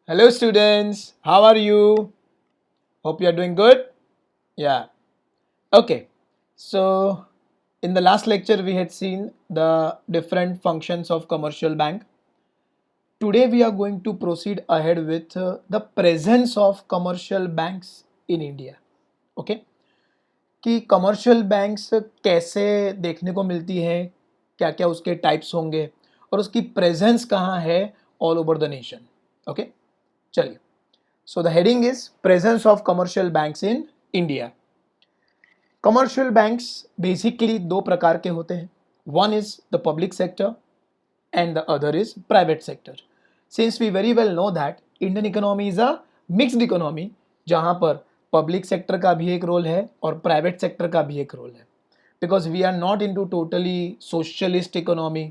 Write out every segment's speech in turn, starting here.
Hello, students. How are you? Hope you are doing good. Yeah. Okay. So, in the last lecture, we had seen the different functions of commercial bank. Today, we are going to proceed ahead with the presence of commercial banks in India. Okay. कि commercial banks कैसे देखने को मिलती हैं, क्या क्या उसके types होंगे और उसकी प्रेजेंस कहाँ है all over the nation. Okay, चलिए. So the heading is presence of commercial banks in India. Commercial banks basically दो प्रकार के होते हैं. One is the public sector and the other is private sector. Since we very well know that Indian economy is a mixed economy, जहाँ पर public sector का भी एक रोल है और private sector का भी एक रोल है. Because we are not into totally socialist economy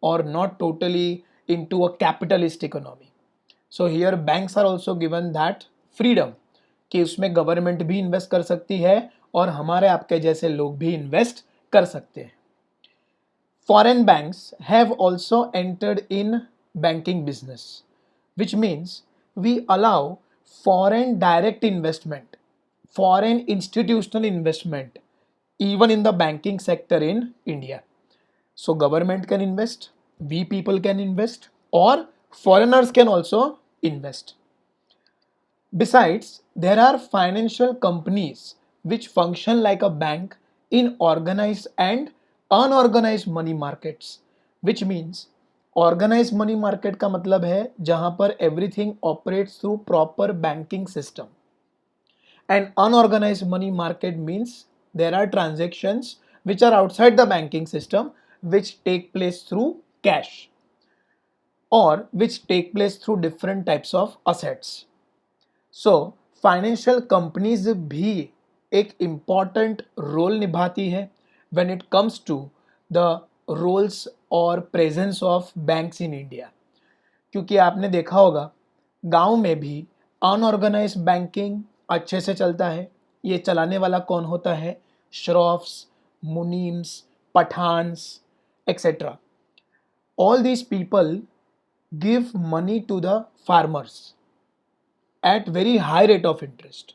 or not totally into a capitalist economy. So here banks are also given that freedom कि उसमें गवर्नमेंट भी इन्वेस्ट कर सकती है और हमारे आपके जैसे लोग भी इन्वेस्ट कर सकते हैं. Foreign banks have also entered in banking business, which means we allow foreign direct investment, foreign institutional investment even in the banking sector in India. So government can invest, we people can invest, or foreigners can also invest. Besides, there are financial companies which function like a bank in organized and unorganized money markets, which means organized money market का मतलब है जहां पर everything operates through proper banking system, and unorganized money market means there are transactions which are outside the banking system which take place through cash or which take place through different types of assets. So financial companies भी एक important role निभाती है when it comes to the roles और presence of banks in India. क्योंकि आपने देखा होगा गांव में भी अनऑर्गेनाइज्ड बैंकिंग अच्छे से चलता है. ये चलाने वाला कौन होता है? Shroffs, munims, Pathans, etcetera. All these people give money to the farmers at very high rate of interest.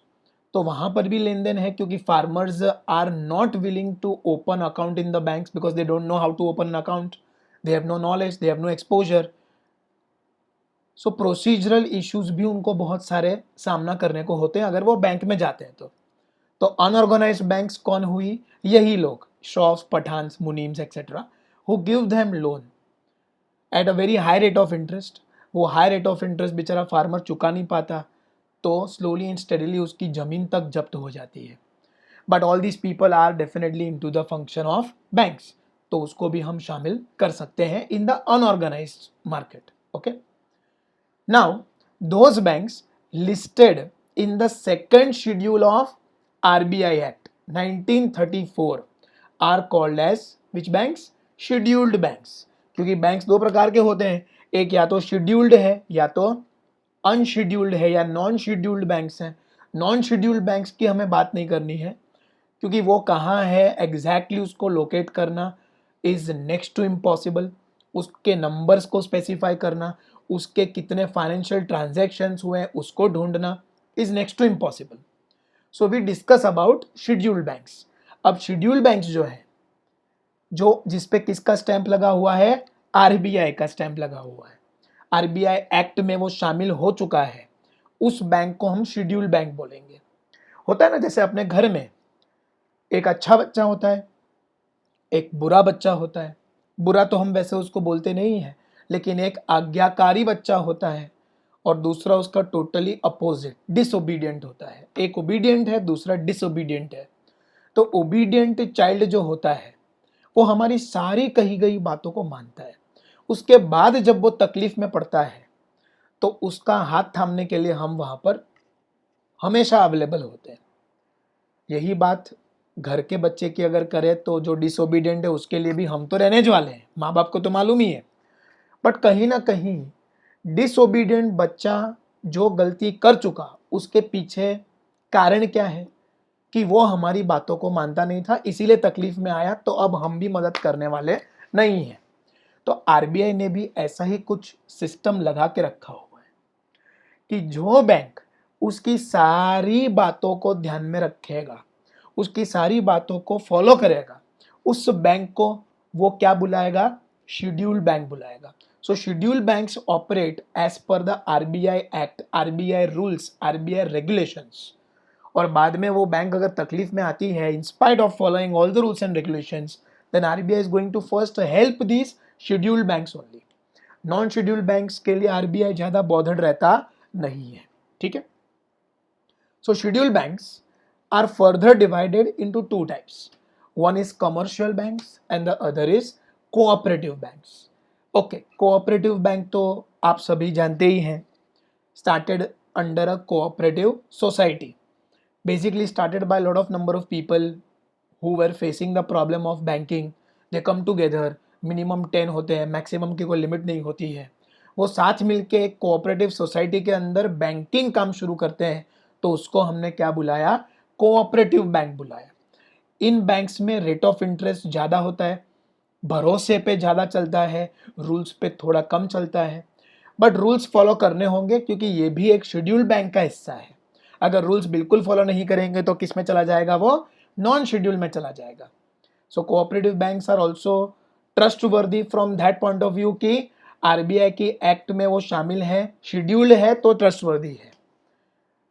तो वहां पर भी लेन देन है क्योंकि farmers are not willing to open account in the banks because they don't know how to open account, they have no knowledge, they have no exposure. So procedural issues भी उनको बहुत सारे सामना करने को होते हैं अगर वो बैंक में जाते हैं तो अनऑर्गेनाइज्ड बैंक्स कौन हुई? यही लोग, shroffs, Pathans, munims etcetera, who give them loan at a very high rate of interest. वो हाई रेट ऑफ इंटरेस्ट बेचारा फार्मर चुका नहीं पाता तो स्लोली एंड स्टेडीली उसकी ज़मीन तक जब्त हो जाती है. But all these people are definitely into the function of banks, तो उसको भी हम शामिल कर सकते हैं in the unorganised market. Okay, now those banks listed in the second schedule of RBI act 1934 are called as which banks? Scheduled banks. क्योंकि बैंक्स दो प्रकार के होते हैं, एक या तो शेड्यूल्ड है या तो अनशेड्यूल्ड है या नॉन शेड्यूल्ड बैंक्स हैं. नॉन शेड्यूल्ड बैंक्स की हमें बात नहीं करनी है क्योंकि वो कहाँ है एग्जैक्टली उसको लोकेट करना इज नेक्स्ट टू इम्पॉसिबल. उसके नंबर्स को स्पेसिफाई करना, उसके कितने फाइनेंशियल ट्रांजैक्शंस हुए हैं उसको ढूंढना is next to impossible. So we discuss about scheduled banks. अब शेड्यूल्ड बैंक्स जो है, जो जिस पे किसका स्टैंप लगा हुआ है? RBI का स्टैंप लगा हुआ है. RBI एक्ट में वो शामिल हो चुका है, उस बैंक को हम शेड्यूल बैंक बोलेंगे. होता है ना, जैसे अपने घर में एक अच्छा बच्चा होता है, एक बुरा बच्चा होता है. बुरा तो हम वैसे उसको बोलते नहीं है, लेकिन एक आज्ञाकारी बच्चा होता है और दूसरा उसका टोटली अपोजिट डिसोबीडियंट होता है. एक ओबीडियंट है, दूसरा डिसोबीडियंट है. तो ओबीडियंट चाइल्ड जो होता है वो हमारी सारी कही गई बातों को मानता है. उसके बाद जब वो तकलीफ में पड़ता है तो उसका हाथ थामने के लिए हम वहां पर हमेशा अवेलेबल होते हैं. यही बात घर के बच्चे की अगर करें तो जो डिसोबीडियंट है उसके लिए भी हम तो रहने वाले हैं, माँ बाप को तो मालूम ही है. बट कहीं ना कहीं डिसोबीडियंट बच्चा जो गलती कर चुका उसके पीछे कारण क्या है कि वो हमारी बातों को मानता नहीं था, इसीलिए तकलीफ में आया, तो अब हम भी मदद करने वाले नहीं हैं. तो RBI ने भी ऐसा ही कुछ सिस्टम लगा के रखा हुआ है. कि जो बैंक उसकी सारी बातों को ध्यान में रखेगा, उसकी सारी बातों को फॉलो करेगा, उस बैंक को वो क्या बुलाएगा? शेड्यूल्ड बैंक बुलाएगा. So scheduled banks operate as per the RBI act, RBI rules, RBI regulations. और बाद में वो बैंक अगर तकलीफ में आती है, in spite of following all the rules and regulations, then RBI is going to first help these scheduled banks only. Non scheduled banks के लिए आरबीआई ज्यादा बॉधर्ड रहता नहीं है. ठीक है. So scheduled banks are further divided into two types. One is commercial banks and the other is cooperative banks. Okay, cooperative bank तो आप सभी जानते ही हैं. Started under a cooperative society. Basically started by a lot of number of people who were facing the problem of banking. They come together. Minimum 10 होते हैं, maximum की कोई limit नहीं होती है. वो साथ मिलके एक कोऑपरेटिव सोसाइटी के अंदर बैंकिंग काम शुरू करते हैं. तो उसको हमने क्या बुलाया? कोऑपरेटिव बैंक बुलाया. इन बैंक्स में रेट ऑफ इंटरेस्ट ज़्यादा होता है, भरोसे पे ज़्यादा चलता है, रूल्स पे थोड़ा कम चलता है. बट रूल्स फॉलो करने होंगे क्योंकि ये भी एक शेड्यूल्ड बैंक का हिस्सा है. अगर रूल्स बिल्कुल फॉलो नहीं करेंगे तो किस में चला जाएगा? वो नॉन शेड्यूल में चला जाएगा. So cooperative banks are also trustworthy from that point of view कि आरबीआई की एक्ट में वो शामिल है, शेड्यूल्ड है तो ट्रस्ट वर्दी है.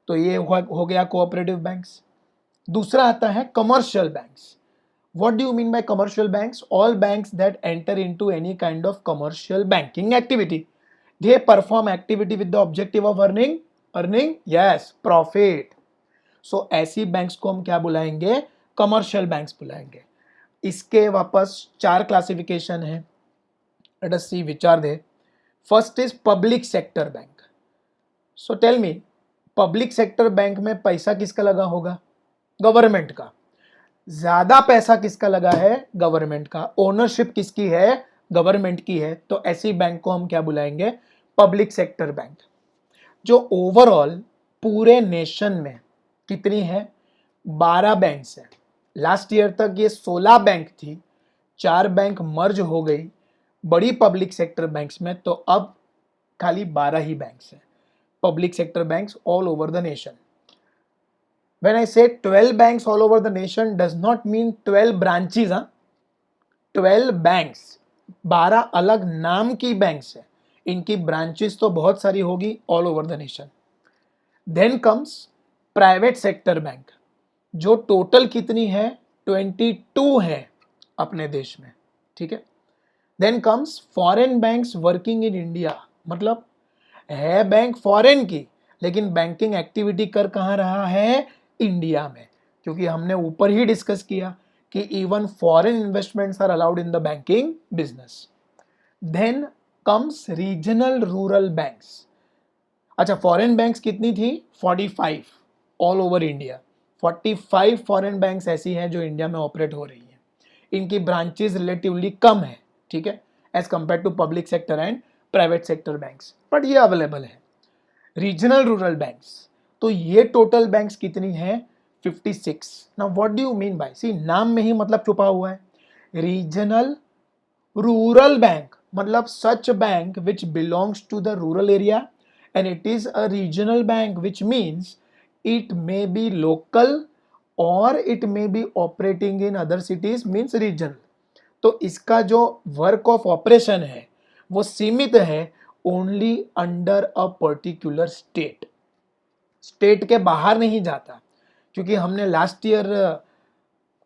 तो ये हो गया कोऑपरेटिव बैंक्स. दूसरा आता है commercial banks. What do you mean by commercial banks? All banks that enter into any kind of commercial banking activity. They perform activity with the objective of earning, yes, profit. So ऐसी banks को हम क्या बुलाएंगे? Commercial banks बुलाएंगे. इसके वापस 4 classification है. Let us see which are they. First is public sector bank. So tell me, public sector bank में पैसा किसका लगा होगा? गवर्नमेंट का. ज्यादा पैसा किसका लगा है? गवर्नमेंट का. ओनरशिप किसकी है? गवर्नमेंट की है. तो ऐसी बैंक को हम क्या बुलाएंगे? Public sector bank. जो ओवरऑल पूरे नेशन में कितनी है? 12 बैंक्स है. लास्ट ईयर तक ये 16 बैंक थी, 4 बैंक मर्ज हो गई बड़ी पब्लिक सेक्टर बैंक्स में, तो अब खाली 12 ही बैंक्स है. Public sector banks all over the nation. When I say 12 banks all over the nation does not mean 12 branches. 12 banks, 12 अलग नाम की बैंक्स है. इनकी ब्रांचेस तो बहुत सारी होगी all over the nation. Then comes private sector bank, जो टोटल कितनी है? 22 है अपने देश में. ठीक है. Then comes foreign banks working in India. मतलब है बैंक फॉरेन की, लेकिन बैंकिंग एक्टिविटी कर कहाँ रहा है? इंडिया में. क्योंकि हमने ऊपर ही डिस्कस किया कि even foreign investments are allowed in the banking business. Then comes regional rural banks. अच्छा, फॉरेन बैंक्स कितनी थी? 45 all over India. 45 foreign banks ऐसी हैं जो इंडिया में ऑपरेट हो रही हैं. इनकी ब्रांचेस रिलेटिवली कम है. ठीक है, as compare to public sector and private sector banks, but ये अवेलेबल है. रीजनल रूरल बैंक्स, तो ये टोटल बैंक्स कितनी है? 56. Now what do you mean by? See, नाम में ही मतलब छुपा हुआ है. रीजनल रूरल बैंक मतलब such bank which belongs to the rural area and it is a regional bank, which means it may be local or it may be operating in other cities, means regional. तो इसका जो work of operation है वो सीमित है only under a particular state. State के बाहर नहीं जाता. क्योंकि हमने last year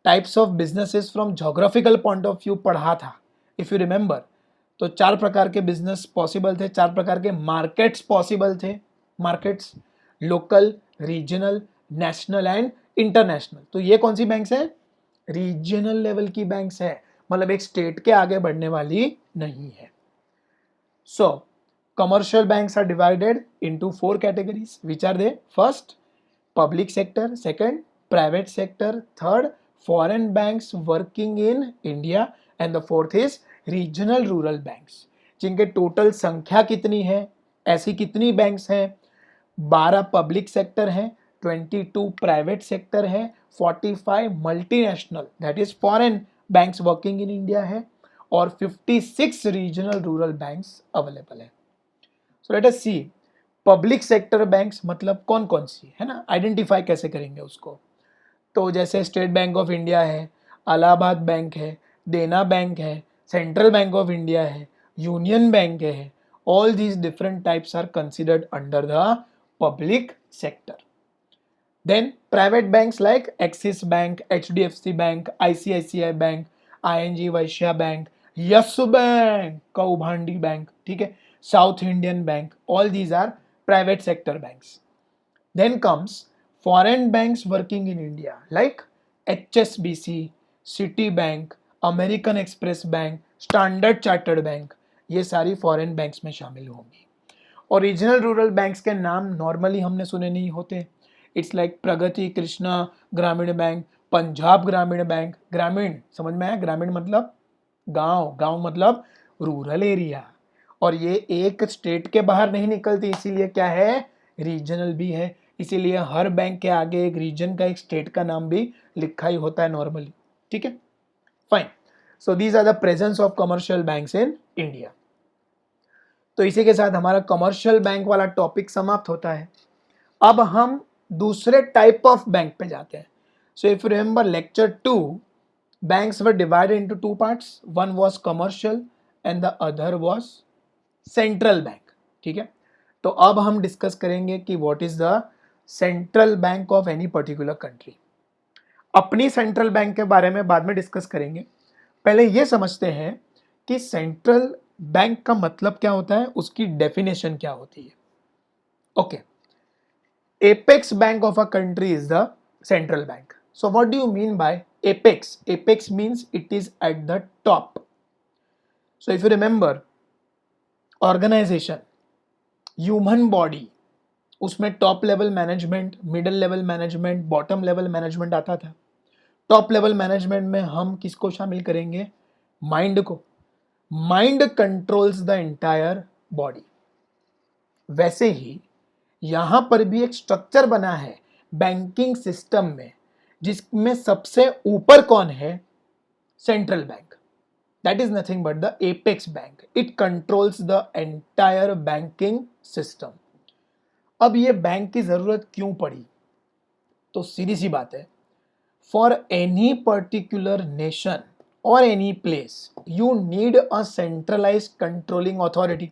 types of businesses from geographical point of view पढ़ा था, इफ यू रिमेंबर. तो 4 प्रकार के बिजनेस पॉसिबल थे, 4 प्रकार के मार्केट्स पॉसिबल थे. Markets local, regional, national and international. तो ये कौन सी बैंक्स है? रीजनल लेवल की बैंक्स है, मतलब एक स्टेट के आगे बढ़ने वाली नहीं है. सो commercial banks are divided into 4 categories. Which are they? First, public sector. Second, private sector. Third, foreign banks working in India. And the fourth is regional rural banks. जिनके टोटल संख्या कितनी है? ऐसी कितनी बैंक्स हैं? 12 पब्लिक सेक्टर हैं, 22 private sector है, 45 multinational that is foreign banks working in India है, और 56 रीजनल रूरल बैंक्स अवेलेबल है. So let us see public sector banks मतलब कौन कौन सी है ना, आइडेंटिफाई कैसे करेंगे उसको। तो जैसे स्टेट बैंक ऑफ इंडिया है, इलाहाबाद बैंक है, देना बैंक है, सेंट्रल बैंक ऑफ इंडिया है, यूनियन बैंक है, all these different types are considered under the public sector. Then private banks like Axis Bank, HDFC bank, ICICI bank, ING Vysya Bank, Yes Bank, कौभांडी bank, ठीक है, South Indian Bank, all these are private sector banks. Then comes foreign banks working in India like HSBC, Citibank, American Express Bank, Standard Chartered Bank, ये सारी foreign banks में शामिल होंगी। Original rural banks के नाम normally हमने सुने नहीं होते। इट्स लाइक प्रगति कृष्णा ग्रामीण बैंक, पंजाब ग्रामीण बैंक। ग्रामीण समझ में आया, ग्रामीण मतलब गांव, गांव मतलब रूरल एरिया, और ये एक स्टेट के बाहर नहीं निकलती, इसीलिए क्या है, रीजनल भी है। इसीलिए हर बैंक के आगे एक रीजन का, एक स्टेट का नाम भी लिखा ही होता है नॉर्मली, ठीक है, fine. So these are the presence of commercial banks in India. तो इसी के साथ हमारा कमर्शियल बैंक वाला टॉपिक समाप्त होता है। अब हम दूसरे टाइप ऑफ बैंक पे जाते हैं। So if you remember lecture 2, banks were divided into two parts, one was commercial and the other was central bank, ठीक है। तो अब हम डिस्कस करेंगे कि what is the central bank of any particular country. अपनी सेंट्रल बैंक के बारे में बाद में डिस्कस करेंगे, पहले ये समझते हैं कि सेंट्रल बैंक का मतलब क्या होता है, उसकी डेफिनेशन क्या होती है। Okay, apex bank of a country is the central bank. So what do you mean by apex? Apex means it is at the top. So if you remember, organization, human body, उसमें top level management, middle level management, bottom level management आता था। Top level management में हम किसको शामिल करेंगे, mind को। Mind controls the entire body. वैसे ही यहां पर भी एक स्ट्रक्चर बना है बैंकिंग सिस्टम में, जिसमें सबसे ऊपर कौन है, Central bank. That is nothing but the apex bank. It controls the entire banking system. अब ये बैंक की जरूरत क्यों पड़ी, तो सीधी सी बात है, फॉर एनी पर्टिकुलर नेशन और any place you need a centralised controlling authority.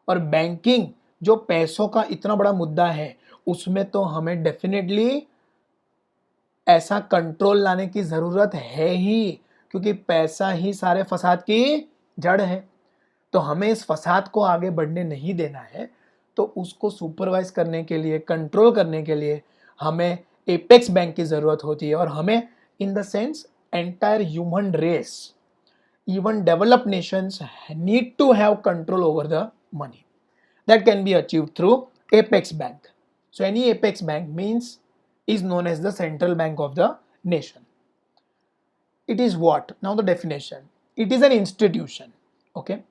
और बैंकिंग जो पैसों का इतना बड़ा मुद्दा है, उसमें तो हमें डेफिनेटली ऐसा कंट्रोल लाने की जरूरत है ही, क्योंकि पैसा ही सारे फसाद की जड़ है। तो हमें इस फसाद को आगे बढ़ने नहीं देना है, तो उसको सुपरवाइज करने के लिए, कंट्रोल करने के लिए हमें एपेक्स बैंक की जरूरत होती है। और हमें in the sense entire human race, even developed nations need to have control over the money. That can be achieved through apex bank. So any apex bank means is known as the central bank of the nation. It is what? Now the definition. It is an institution, okay,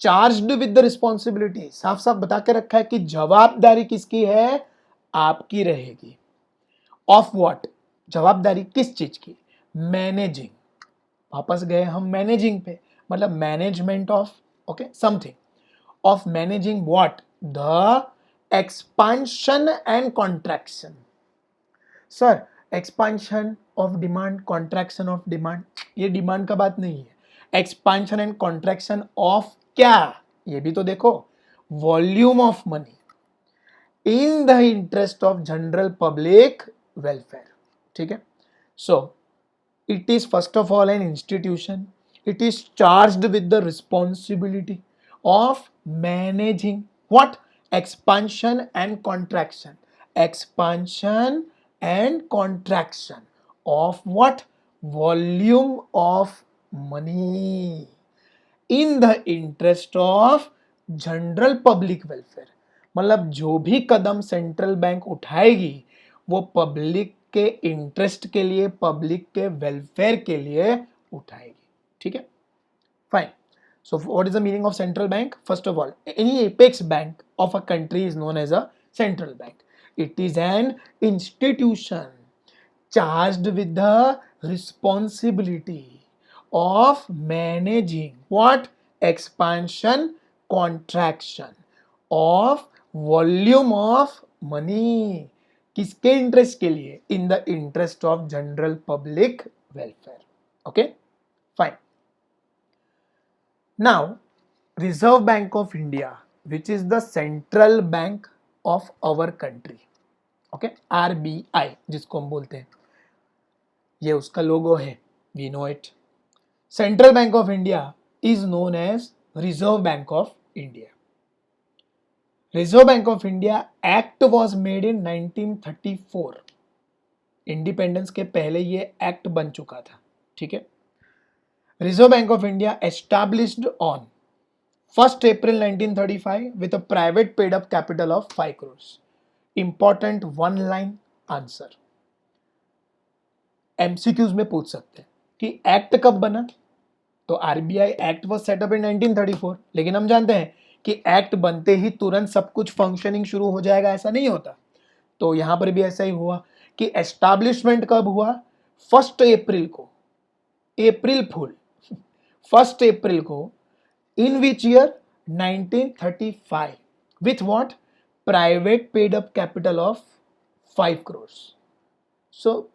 charged with the responsibility. साफ साफ बता के रखा है कि जवाबदारी किसकी है, आपकी रहेगी। Of what? जवाबदारी किस चीज की, मैनेजिंग। वापस गए हम मैनेजिंग पे, मतलब management of, okay, something, of managing what, the expansion and contraction. Sir expansion of demand, contraction of demand, ये डिमांड का बात नहीं है। एक्सपांशन एंड कॉन्ट्रैक्शन ऑफ क्या, ये भी तो देखो, volume of money in the interest of general public welfare, ठीक है। सो it is first of all an institution. It is charged with the responsibility of managing what, expansion and contraction. Expansion and contraction of what, volume of money in the interest of general public welfare. मतलब जो भी कदम central bank उठाएगी वो public के interest के लिए, public के welfare के लिए उठाएगी, ठीक है, fine. So what is the meaning of central bank? First of all, any apex bank of a country is known as a central bank. It is an institution charged with the responsibility of managing what? Expansion, contraction of volume of money, किसके interest के लिए? In the interest of general public welfare. Okay fine. Now Reserve bank of India which is the central bank of our country. Okay, RBI जिसको हम बोलते हैं, ये उसका logo है, we know it. Central bank of India is known as Reserve bank of India. Reserve bank of India act was made in 1934. Independence के पहले ये एक्ट बन चुका था. ठीक है. Reserve bank of India established on 1st April 1935 with a private paid up capital of 5 crores. Important one line answer. MCQs में पूछ सकते हैं कि एक्ट कब बना. तो आरबीआई एक्ट वॉज सेटअप इन 1934, लेकिन हम जानते हैं कि एक्ट बनते ही तुरंत सब कुछ फंक्शनिंग शुरू हो जाएगा, ऐसा नहीं होता. तो यहां पर भी ऐसा ही हुआ कि एस्टैब्लिशमेंट कब हुआ? 1 अप्रैल को, अप्रैल फूल, 1 अप्रैल को. In which year? 1935. With what? Private paid up capital of 5 crores. So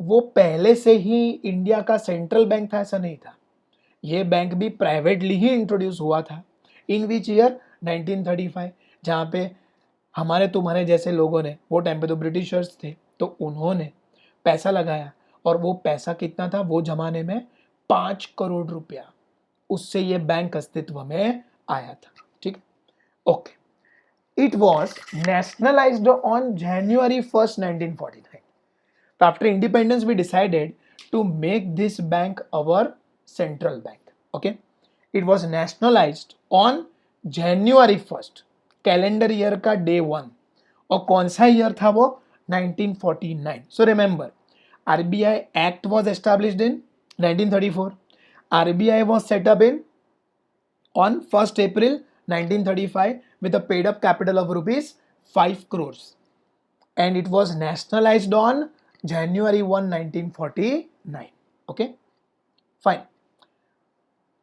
वो पहले से ही इंडिया का सेंट्रल बैंक था, ऐसा नहीं था. ये बैंक भी प्राइवेटली ही इंट्रोड्यूस हुआ था. इन विच ईयर? 1935. जहाँ पे हमारे तुम्हारे जैसे लोगों ने, वो टाइम पे तो ब्रिटिशर्स थे, तो उन्होंने पैसा लगाया, और वो पैसा कितना था वो जमाने में? 5 करोड़ रुपया. उससे ये बैंक अस्तित्व में आया था. ठीक. Okay. It was nationalised on January 1st, 1949. तो after independence we decided to make this bank our central bank. Okay, it was nationalized on January 1st, calendar year का day 1. और कौन सा ईयर था वो? 1949. So remember, RBI Act was established in 1934. RBI was set up in on 1st April 1935 with a paid up capital of rupees 5 crores, and it was nationalized on January 1, 1949. Okay, fine.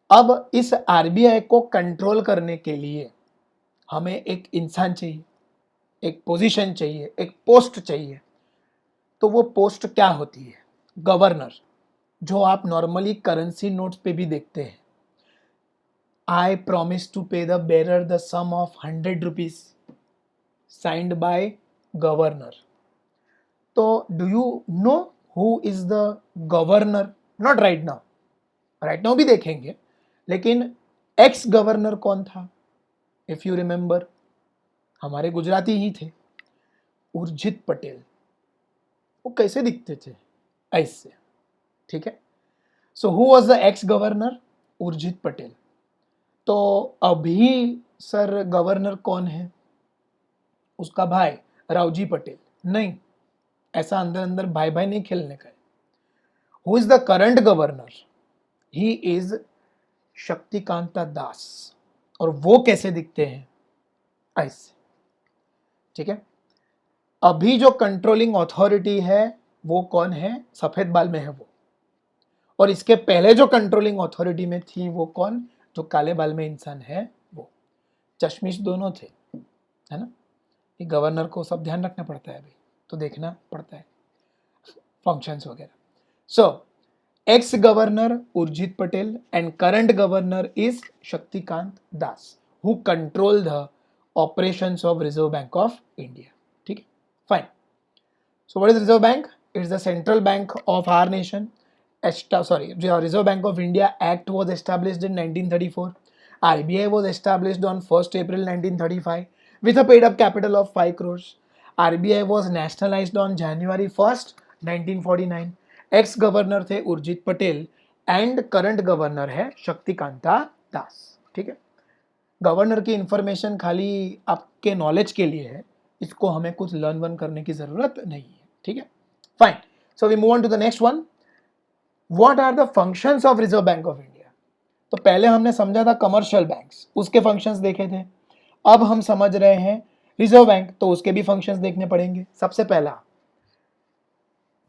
अब इस RBI को control करने के लिए हमें एक इंसान चाहिए, एक पोजीशन चाहिए, एक पोस्ट चाहिए. तो वो पोस्ट क्या होती है? गवर्नर, जो आप नॉर्मली करेंसी नोट्स पे भी देखते हैं. I promise to pay the bearer the sum of 100 rupees, signed by governor. तो do you know who is the governor? Not right now, right now भी देखेंगे, लेकिन एक्स गवर्नर कौन था? इफ यू रिमेंबर, हमारे गुजराती ही थे, उर्जित पटेल. वो कैसे दिखते थे? ऐसे. ठीक है. So who was the x governor? Urjit Patel. तो अभी सर गवर्नर कौन है? उसका भाई रावजी पटेल. नहीं, ऐसा अंदर अंदर भाई भाई नहीं खेलने का है. Who is the current governor? He is Shaktikanta Das. और वो कैसे दिखते हैं? ऐसे. ठीक है. अभी जो कंट्रोलिंग अथॉरिटी है वो कौन है? सफेद बाल में है वो. और इसके पहले जो कंट्रोलिंग अथॉरिटी में थी वो कौन? जो काले बाल में इंसान है वो. चश्मिश दोनों थे, है ना. ये गवर्नर को सब ध्यान रखना पड़ता है, अभी तो देखना पड़ता है फंक्शंस वगैरह. सो ex governor Urjit Patel and current governor is Shaktikant Das, who control the operations of Reserve Bank of India. ठीक है, fine. So what is Reserve Bank? It's the central bank of our nation. Reserve Bank of India Act was established in 1934. RBI was established on 1st April 1935 with a paid up capital of 5 crores. RBI was nationalized on January 1st, 1949. Ex governor थे Urjit Patel and current governor है शक्तिकांता दास. ठीक है. Governor की information खाली आपके knowledge के लिए है, इसको हमें कुछ लर्न वन करने की जरूरत नहीं है. ठीक है, fine. So we move on to the next one. What are the functions of Reserve bank of India? तो पहले हमने समझा था कमर्शियल बैंक्स, उसके फंक्शंस देखे थे. अब हम समझ रहे हैं रिजर्व बैंक, तो उसके भी फंक्शंस देखने पड़ेंगे. सबसे पहला,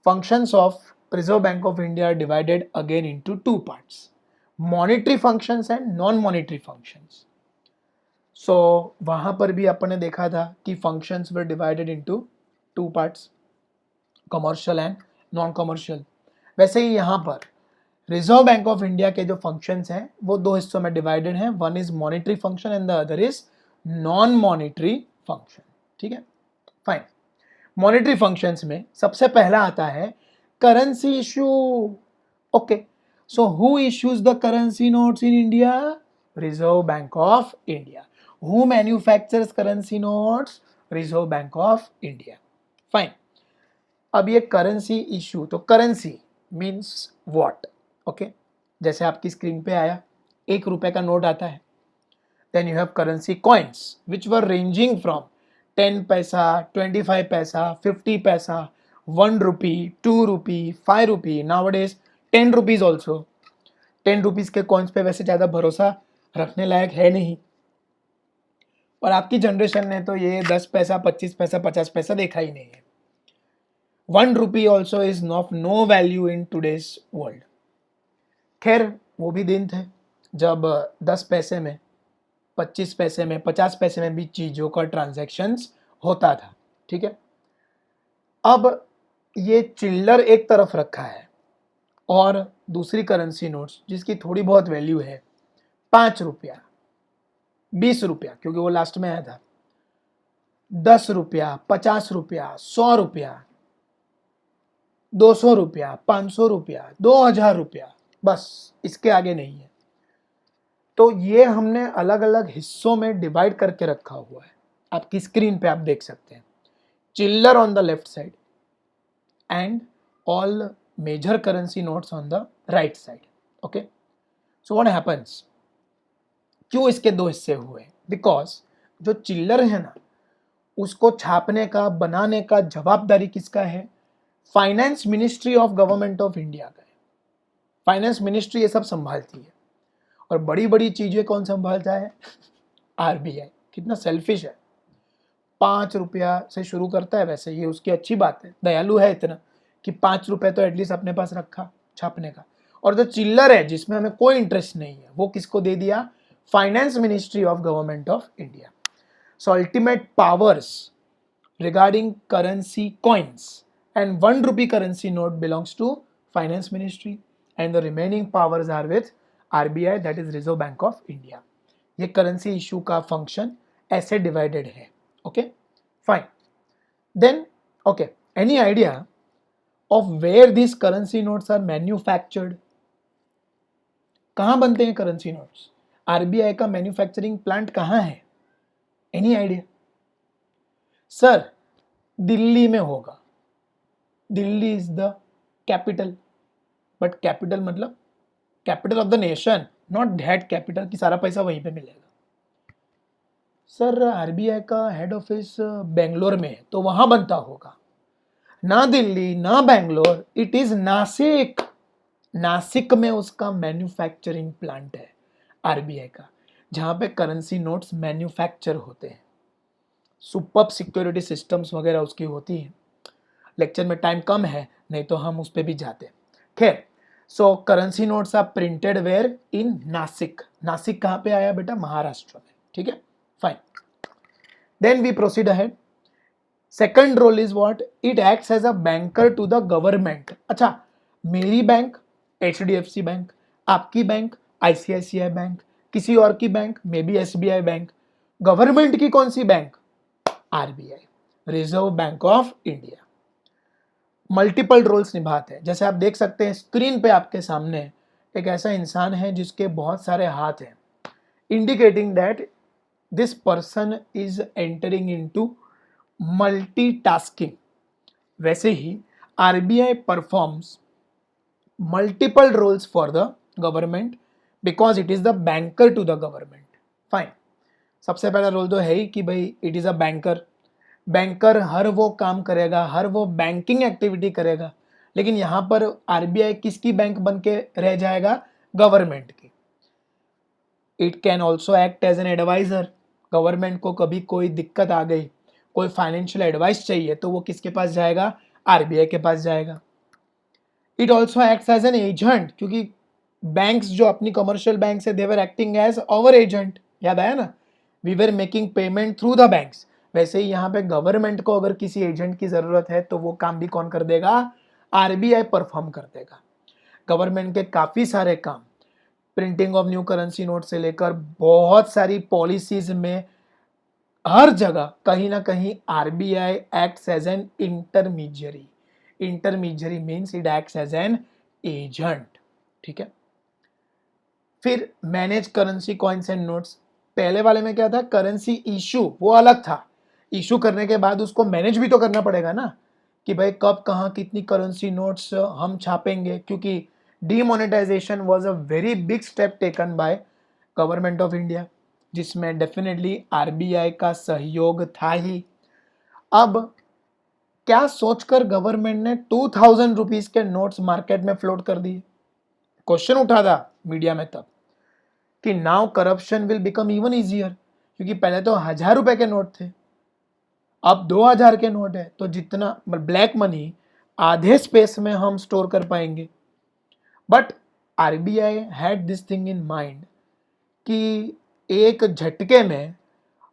functions of Reserve Bank of India are divided again into two parts: monetary functions and non-monetary functions. सो वहाँ पर भी अपन ने देखा था कि functions were divided into two parts, commercial and non commercial. वैसे ही यहाँ पर रिजर्व बैंक ऑफ इंडिया के जो फंक्शंस हैं वो दो हिस्सों में डिवाइडेड हैं, one is monetary function and the other is non monetary function. ठीक है, फाइन। मॉनेटरी फंक्शंस में सबसे पहला आता है currency issue. Okay, so who issues the currency notes in India? Reserve bank of India. Who manufactures currency notes? Reserve bank of India. Fine. अब ये currency issue, तो करेंसी मीन्स व्हाट? ओके, जैसे आपकी स्क्रीन पे आया, 1 रुपए का note आता है। Then you have currency coins which were ranging from 10 paisa, 25 paisa, 50 paisa, 1 rupee, 2 rupee, 5 rupee, nowadays 10 rupees also. 10 rupees के कॉइन्स पे वैसे ज़्यादा भरोसा रखने लायक है नहीं, और आपकी जनरेशन ने तो ये 10 पैसा, 25 पैसा, 50 पैसा देखा ही नहीं है। 1 rupee also is of no value in today's world. खैर, वो भी दिन थे जब 10 पैसे में, 25 पैसे में, 50 पैसे में भी चीज़ों का ट्रांजैक्शंस होता था। ठीक है, अब ये चिल्लर एक तरफ रखा है और दूसरी करेंसी नोट्स जिसकी थोड़ी बहुत वैल्यू है, 5 रुपया, 20 रुपया क्योंकि वो लास्ट में आया था, 10 रुपया, 50 रुपया, 100 रुपया, 200 रुपया, 500 रुपया, 2000 रुपया, बस इसके आगे नहीं है। तो ये हमने अलग अलग हिस्सों में डिवाइड करके रखा हुआ है, आपकी स्क्रीन पे आप देख सकते हैं। चिल्लर on the left side and all major currency notes on the right side. Okay, so what happens, क्यों इसके दो हिस्से हुए? बिकॉज जो चिल्लर है ना, उसको छापने का, बनाने का जवाबदारी किसका है? Finance ministry of government of India का है। फाइनेंस मिनिस्ट्री ये सब संभालती है, और बड़ी बड़ी चीजें कौन संभालता है? आरबीआई। कितना सेल्फिश है, 5 रुपया से शुरू करता है। वैसे ये उसकी अच्छी बात है, दयालु है इतना कि 5 रुपए तो एटलीस्ट अपने पास रखा छापने का। और जो चिल्लर है जिसमें हमें कोई इंटरेस्ट नहीं है, वो किसको दे दिया? Finance ministry of government of India. So ultimate powers regarding currency coins and 1 rupee currency note belongs to finance ministry and the remaining powers are with RBI, that is Reserve Bank of India. ये currency issue का function ऐसे divided है। Okay, fine. Then okay, any idea of where this currency notes are manufactured? कहाँ बनते हैं currency notes? RBI का manufacturing plant कहाँ है? Any idea? सर, दिल्ली में होगा। Delhi is the capital, but capital मतलब capital of the nation, not that capital कि सारा पैसा वहीं पे मिलेगा। सर, आरबीआई का हेड ऑफिस बेंगलोर में है, तो वहां बनता होगा। ना दिल्ली ना बेंगलोर, इट इज नासिक। नासिक में उसका मैन्युफैक्चरिंग प्लांट है आरबीआई का, जहां पे करेंसी नोट्स मैन्युफैक्चर होते हैं। सुपर्ब सिक्योरिटी सिस्टम्स वगैरह उसकी होती है। लेक्चर में टाइम कम है, नहीं तो हम उस पर भी जाते। खैर, so currency notes are printed where? In Nashik. Nashik कहाँ पे आया बेटा? महाराष्ट्र में। ठीक है, fine. Then we proceed ahead. Second role is what? It acts as a banker to the government. अच्छा, मेरी बैंक एचडीएफसी बैंक, आपकी बैंक आईसीआईसीआई बैंक, किसी और की bank maybe SBI bank, government की कौन सी bank? RBI, reserve bank of India. Multiple roles निभाते हैं। जैसे आप देख सकते हैं स्क्रीन पे आपके सामने एक ऐसा इंसान है जिसके बहुत सारे हाथ हैं, indicating that this person is entering into multitasking. वैसे ही RBI performs multiple roles for the government because it is the banker to the government. Fine. सबसे पहला रोल तो है ही कि भाई it is a banker. Banker हर वो काम करेगा, हर वो बैंकिंग एक्टिविटी करेगा, लेकिन यहां पर आरबीआई किसकी बैंक बन के रह जाएगा? गवर्नमेंट की। It can also act as an adviser. Government को कभी कोई दिक्कत आ गई, कोई फाइनेंशियल एडवाइस चाहिए, तो वो किसके पास जाएगा? आरबीआई के पास जाएगा। It also acts as an agent, क्योंकि बैंक्स जो अपनी कमर्शियल बैंक से they were acting as our agent, याद आया ना? We were making payment through the banks. वैसे ही यहाँ पे गवर्नमेंट को अगर किसी एजेंट की जरूरत है तो वो काम भी कौन कर देगा? आरबीआई परफॉर्म कर देगा। गवर्नमेंट के काफी सारे काम, printing of new currency note से लेकर बहुत सारी पॉलिसीज में, हर जगह कहीं ना कहीं RBI acts as an intermediary. Intermediary means it acts as an agent. ठीक है। फिर manage currency coins and notes. पहले वाले में क्या था? करेंसी इशू, वो अलग था। इशू करने के बाद उसको मैनेज भी तो करना पड़ेगा ना, कि भाई कब कहाँ कितनी करेंसी नोट्स हम छापेंगे, क्योंकि demonetisation was a very big step taken by government of India, जिसमें डेफिनेटली आरबीआई का सहयोग था ही। अब क्या सोचकर गवर्नमेंट ने 2000 रुपीज के नोट्स मार्केट में फ्लोट कर दिए? क्वेश्चन उठा था मीडिया में तब कि now corruption will become even easier, क्योंकि पहले तो 1000 रुपए के नोट थे, अब 2000 के नोट है, तो जितना ब्लैक मनी आधे स्पेस में हम स्टोर कर पाएंगे। But RBI had this thing in mind कि एक झटके में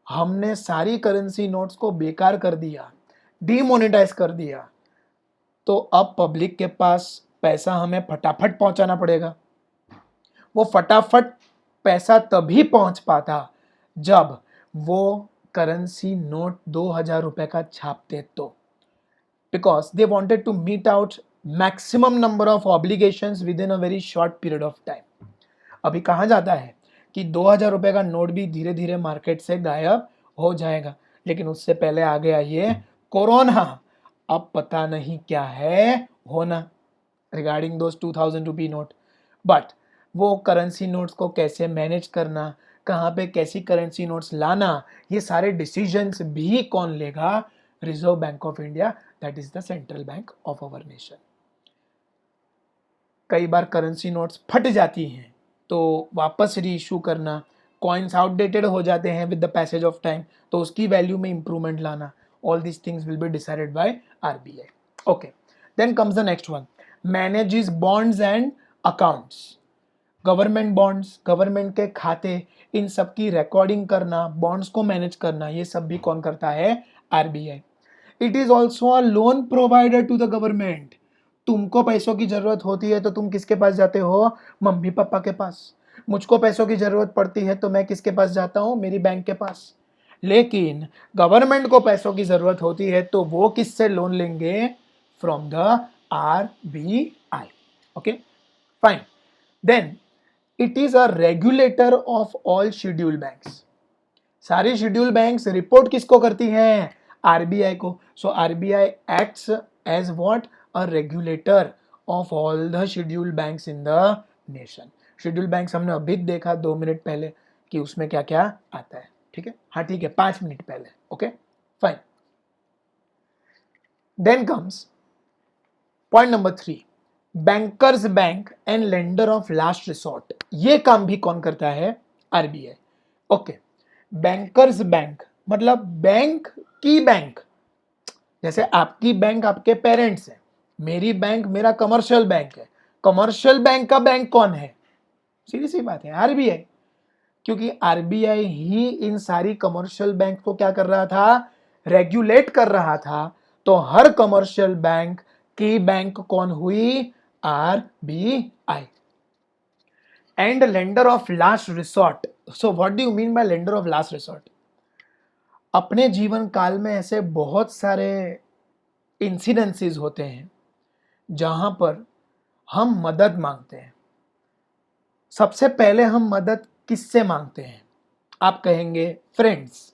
हमने सारी करेंसी नोट्स को बेकार कर दिया, डीमोनेटाइज कर दिया, तो अब पब्लिक के पास पैसा हमें फटाफट पहुंचाना पड़ेगा। वो फटाफट पैसा तभी पहुंच पाता जब वो करेंसी नोट 2000 रुपए का छापते तो, because they wanted to meet out maximum number of obligations within a very short period of time. अभी कहा जाता है कि 2000 रुपए का नोट भी धीरे धीरे मार्केट से गायब हो जाएगा, लेकिन उससे पहले आ गया ये कोरोना। अब पता नहीं क्या है होना regarding those 2000 rupee note. But वो करेंसी नोट्स को कैसे मैनेज करना, कहाँ पे कैसी करेंसी नोट्स लाना, ये सारे डिसीजंस भी कौन लेगा? Reserve bank of India, that is the central bank of our nation. कई बार करेंसी नोट्स फट जाती हैं तो वापस री इशू करना, कॉइन्स आउटडेटेड हो जाते हैं with the passage of time, तो उसकी वैल्यू में इंप्रूवमेंट लाना, all these things will be decided by RBI. Okay, then comes the next one, manages bonds and accounts. Government bonds, government के खाते, इन सब की रिकॉर्डिंग करना, बॉन्ड्स को मैनेज करना, ये सब भी कौन करता है? RBI. It is also a loan provider to the government. तुमको पैसों की जरूरत होती है तो तुम किसके पास जाते हो? मम्मी पापा के पास। मुझको पैसों की जरूरत पड़ती है तो मैं किसके पास जाता हूं? मेरी बैंक के पास। लेकिन गवर्नमेंट को पैसों की जरूरत होती है तो वो किससे लोन लेंगे? From the RBI. Okay, fine. Then it is a regulator of all schedule banks. सारी शेड्यूल बैंक्स रिपोर्ट किसको करती हैं? आरबीआई को। So RBI acts as what? A regulator of all the schedule banks in the nation. Schedule banks हमने अभी देखा 2 minute पहले कि उसमें क्या क्या आता है। ठीक है, हाँ ठीक है, 5 मिनट पहले। Okay, fine. Then comes point number 3, bankers bank and lender of last resort. ये काम भी कौन करता है? आरबीआई। ओके, बैंकर्स बैंक मतलब बैंक की बैंक। जैसे आपकी बैंक आपके पेरेंट्स है, मेरी बैंक मेरा कमर्शियल बैंक है। कमर्शियल बैंक का बैंक कौन है? सीधी सी बात है, आरबीआई। क्योंकि आरबीआई ही इन सारी कमर्शियल बैंक को क्या कर रहा था? रेगुलेट कर रहा था। तो हर कमर्शियल बैंक की बैंक कौन हुई? RBI. And lender of last resort. So what do you mean bye lender of last resort? अपने जीवन काल में ऐसे बहुत सारे इंसिडेंसेस होते हैं जहां पर हम मदद मांगते हैं। सबसे पहले हम मदद किससे मांगते हैं? आप कहेंगे फ्रेंड्स,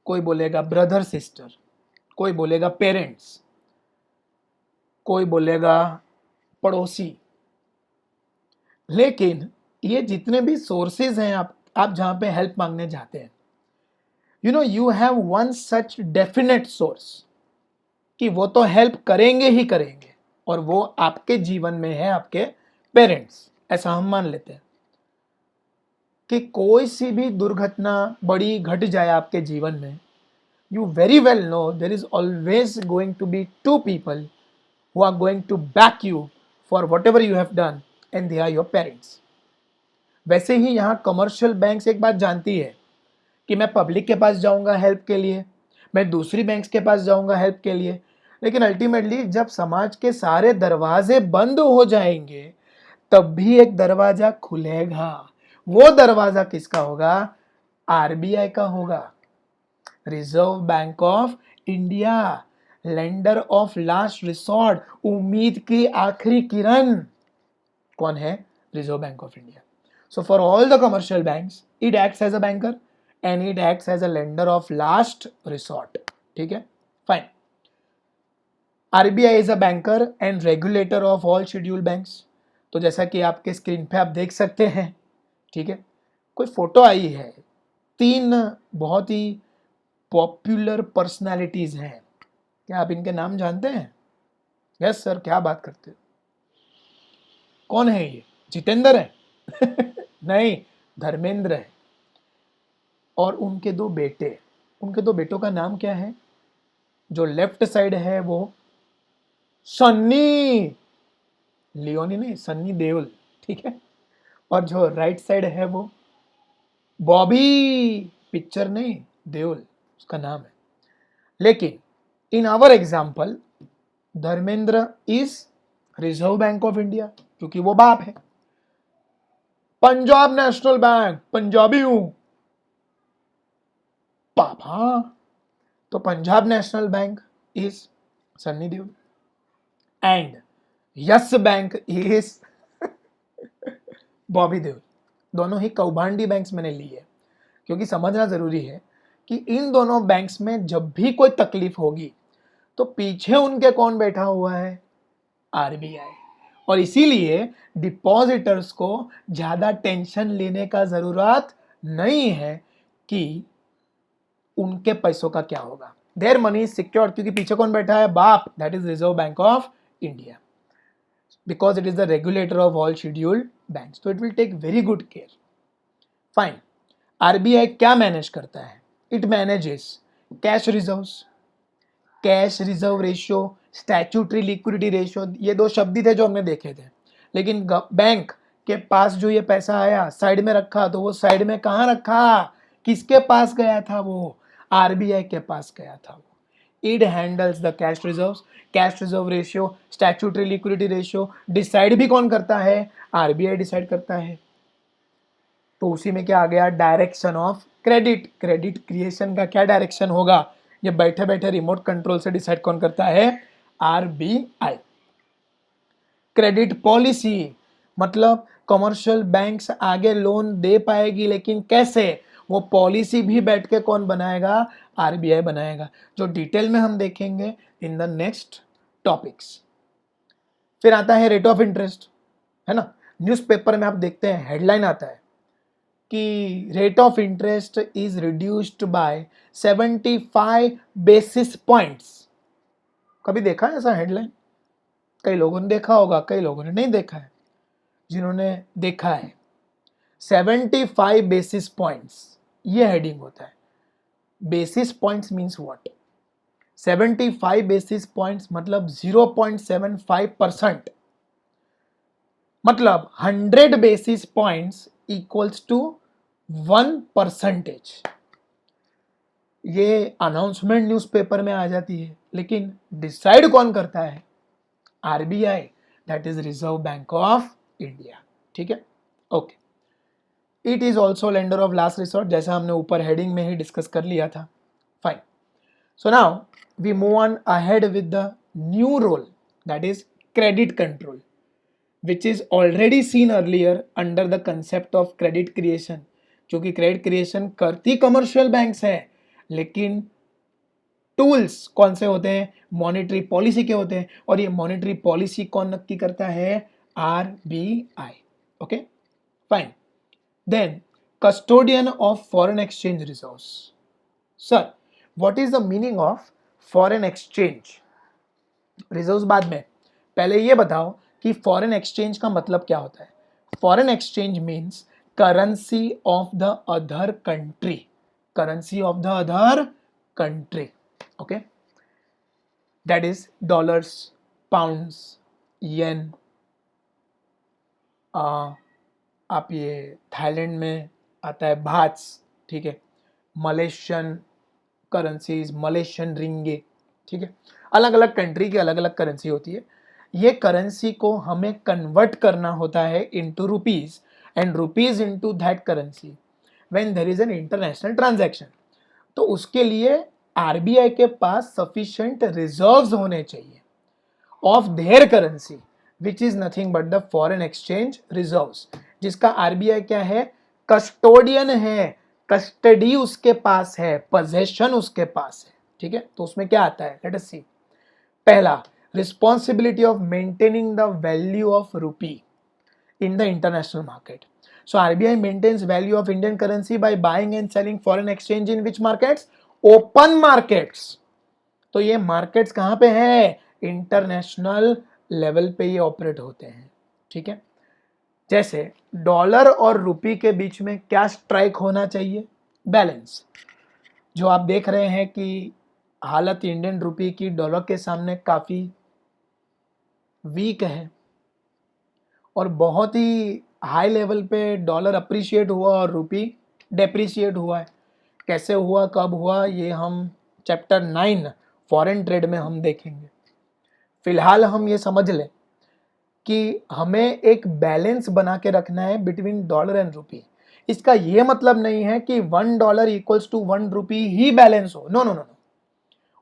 कोई बोलेगा ब्रदर सिस्टर, कोई बोलेगा पेरेंट्स, कोई बोलेगा पड़ोसी। लेकिन ये जितने भी सोर्सेज हैं आप जहां पे हेल्प मांगने जाते हैं, you have one such definite source कि वो तो हेल्प करेंगे ही करेंगे, और वो आपके जीवन में है आपके पेरेंट्स। ऐसा हम मान लेते हैं कि कोई सी भी दुर्घटना बड़ी घट जाए आपके जीवन में, you very well know there is always going to be 2 people who are going to back you for whatever you have done, and they are your parents. वैसे ही यहाँ कमर्शियल बैंक्स एक बात जानती है कि मैं पब्लिक के पास जाऊंगा हेल्प के लिए, मैं दूसरी बैंक्स के पास जाऊंगा हेल्प के लिए, लेकिन अल्टीमेटली जब समाज के सारे दरवाजे बंद हो जाएंगे तब भी एक दरवाजा खुलेगा। वो दरवाजा किसका होगा? आरबीआई का होगा, reserve bank of India, lender of last resort, उम्मीद की आखिरी किरण कौन है? Reserve bank of India. So for all the commercial banks it acts as a banker and it acts as a lender of last resort. ठीक है, fine. RBI is a banker and regulator of all schedule banks. तो जैसा कि आपके screen पे आप देख सकते हैं, ठीक है, कोई फोटो आई है, तीन बहुत ही पॉपुलर पर्सनालिटीज हैं। क्या आप इनके नाम जानते हैं? यस सर, क्या बात करते हो? कौन है ये? जितेंद्र है? नहीं, धर्मेंद्र है। और उनके दो बेटे, उनके दो बेटों का नाम क्या है? जो लेफ्ट साइड है वो सन्नी लियोनी, नहीं सन्नी देओल, ठीक है। और जो राइट साइड है वो बॉबी, पिक्चर नहीं, देओल उसका नाम है। लेकिन in our example Dharmendra is reserve bank of India, क्योंकि वो बाप है। पंजाब नेशनल बैंक, पंजाबी हूं पापा, तो Punjab national bank is Sunny Deol and yes bank is Bobby Deol. दोनों ही कौभांडी बैंक्स मैंने ली है, क्योंकि समझना जरूरी है कि इन दोनों बैंक्स में जब भी कोई तकलीफ होगी तो पीछे उनके कौन बैठा हुआ है? आरबीआई। और इसीलिए डिपॉजिटर्स को ज्यादा टेंशन लेने का जरूरत नहीं है कि उनके पैसों का क्या होगा। देयर मनी इज सिक्योर्ड, क्योंकि पीछे कौन बैठा है? बाप, that is reserve bank of India, because it is the regulator of all scheduled banks, तो it will take very good care. Fine. RBI क्या मैनेज करता है? It manages cash reserves, cash reserve ratio, statutory liquidity ratio, ये दो शब्द ही थे जो हमने देखे थे। लेकिन बैंक के पास जो ये पैसा आया साइड में रखा, तो वो साइड में कहाँ रखा? किसके पास गया था? वो आरबीआई के पास गया था। वो it handles the cash reserve ratio, statutory liquidity ratio decide भी कौन करता है? आरबीआई डिसाइड करता है। तो उसी में क्या आ गया? Direction of credit, credit creation का क्या डायरेक्शन होगा? ये बैठे बैठे रिमोट कंट्रोल से डिसाइड कौन करता है? आरबीआई। क्रेडिट पॉलिसी, मतलब कमर्शियल बैंक्स आगे लोन दे पाएगी, लेकिन कैसे? वो पॉलिसी भी बैठ के कौन बनाएगा? आरबीआई बनाएगा, जो डिटेल में हम देखेंगे इन द नेक्स्ट टॉपिक्स। फिर आता है रेट ऑफ इंटरेस्ट, है ना। न्यूज़पेपर में आप देखते हैं हेडलाइन आता है कि rate of interest is reduced by 75 basis points. कभी देखा है ऐसा हेडलाइन? कई लोगों ने देखा होगा, कई लोगों ने नहीं देखा है। जिन्होंने देखा है, 75 बेसिस पॉइंट्स ये हेडिंग होता है। Basis points means what? 75 basis points मतलब 0.75%, मतलब 100 बेसिस पॉइंट्स इक्वल्स टू 1%। ये अनाउंसमेंट न्यूज़पेपर में आ जाती है, लेकिन डिसाइड कौन करता है? RBI, that is reserve bank of India. ठीक है, okay. It is also lender of last resort, जैसा हमने ऊपर हेडिंग में ही डिस्कस कर लिया था। Fine. So now we move on ahead with the new role, that is credit control, which is already seen earlier under the concept of credit creation। क्योंकि credit creation करती commercial banks है, लेकिन tools कौन से होते हैं? Monetary policy के होते हैं, और ये मॉनेटरी पॉलिसी कौन नक्की करता है? RBI. Okay, fine. Then custodian of foreign exchange reserves. Sir, what is the meaning of foreign exchange reserves बाद में, पहले ये बताओ कि फॉरेन एक्सचेंज का मतलब क्या होता है? Foreign exchange means currency of the other country, currency of the other country. Okay, that is dollars, pounds, yen. आप ये थाईलैंड में आता है भात्स, ठीक है, मलेशियन करेंसीज, मलेशियन रिंगे, ठीक है। अलग अलग कंट्री की अलग अलग करेंसी होती है। ये करेंसी को हमें कन्वर्ट करना होता है into rupees and rupees into that currency when there is an international transaction. तो उसके लिए आरबीआई के पास सफिशिएंट रिजर्व्स होने चाहिए of their currency which is nothing but the foreign exchange reserves, जिसका आरबीआई क्या है, कस्टोडियन है, कस्टडी उसके पास है, पोजेशन उसके पास है, ठीक है। तो उसमें क्या आता है, लेट अस सी। पहला, responsibility of maintaining the value of रूपी in the international market. So RBI maintains value of Indian currency by buying and selling foreign exchange in which markets? Open markets. तो ये मार्केट्स कहां पे है, international level पे ये operate होते हैं, ठीक है। जैसे डॉलर और रुपी के बीच में क्या स्ट्राइक होना चाहिए, बैलेंस। जो आप देख रहे हैं कि हालत इंडियन रुपी की डॉलर के सामने काफी वीक है और बहुत ही हाई लेवल पे डॉलर अप्रिशिएट हुआ और रुपी डेप्रिशिएट हुआ है। कैसे हुआ, कब हुआ, ये हम चैप्टर 9 फॉरेन ट्रेड में हम देखेंगे। फिलहाल हम ये समझ लें कि हमें एक बैलेंस बना के रखना है बिटवीन डॉलर एंड रुपी। इसका ये मतलब नहीं है कि $1 इक्वल्स टू 1 रुपी ही बैलेंस हो, no no no no.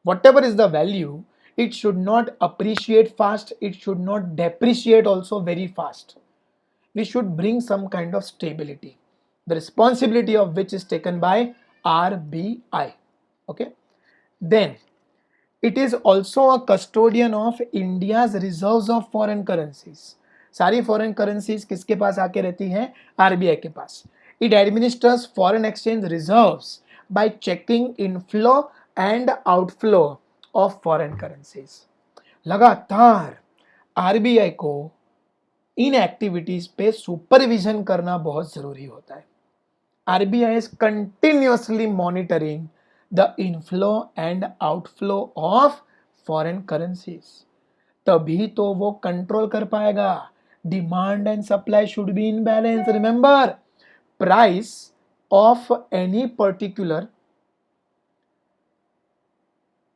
whatever is the value, it should not appreciate fast, it should not depreciate also very fast. We should bring some kind of stability, the responsibility of which is taken by RBI. Okay, then it is also a custodian of India's reserves of foreign currencies. सारी foreign currencies किसके पास आके रहती हैं, RBI के पास। It administers foreign exchange reserves by checking inflow and outflow of foreign currencies. लगातार RBI को इन एक्टिविटीज पे सुपरविजन करना बहुत जरूरी होता है। RBI is continuously monitoring the inflow and outflow of foreign currencies, तभी तो वो कंट्रोल कर पाएगा। Demand and supply should be in balance. Remember, price of any particular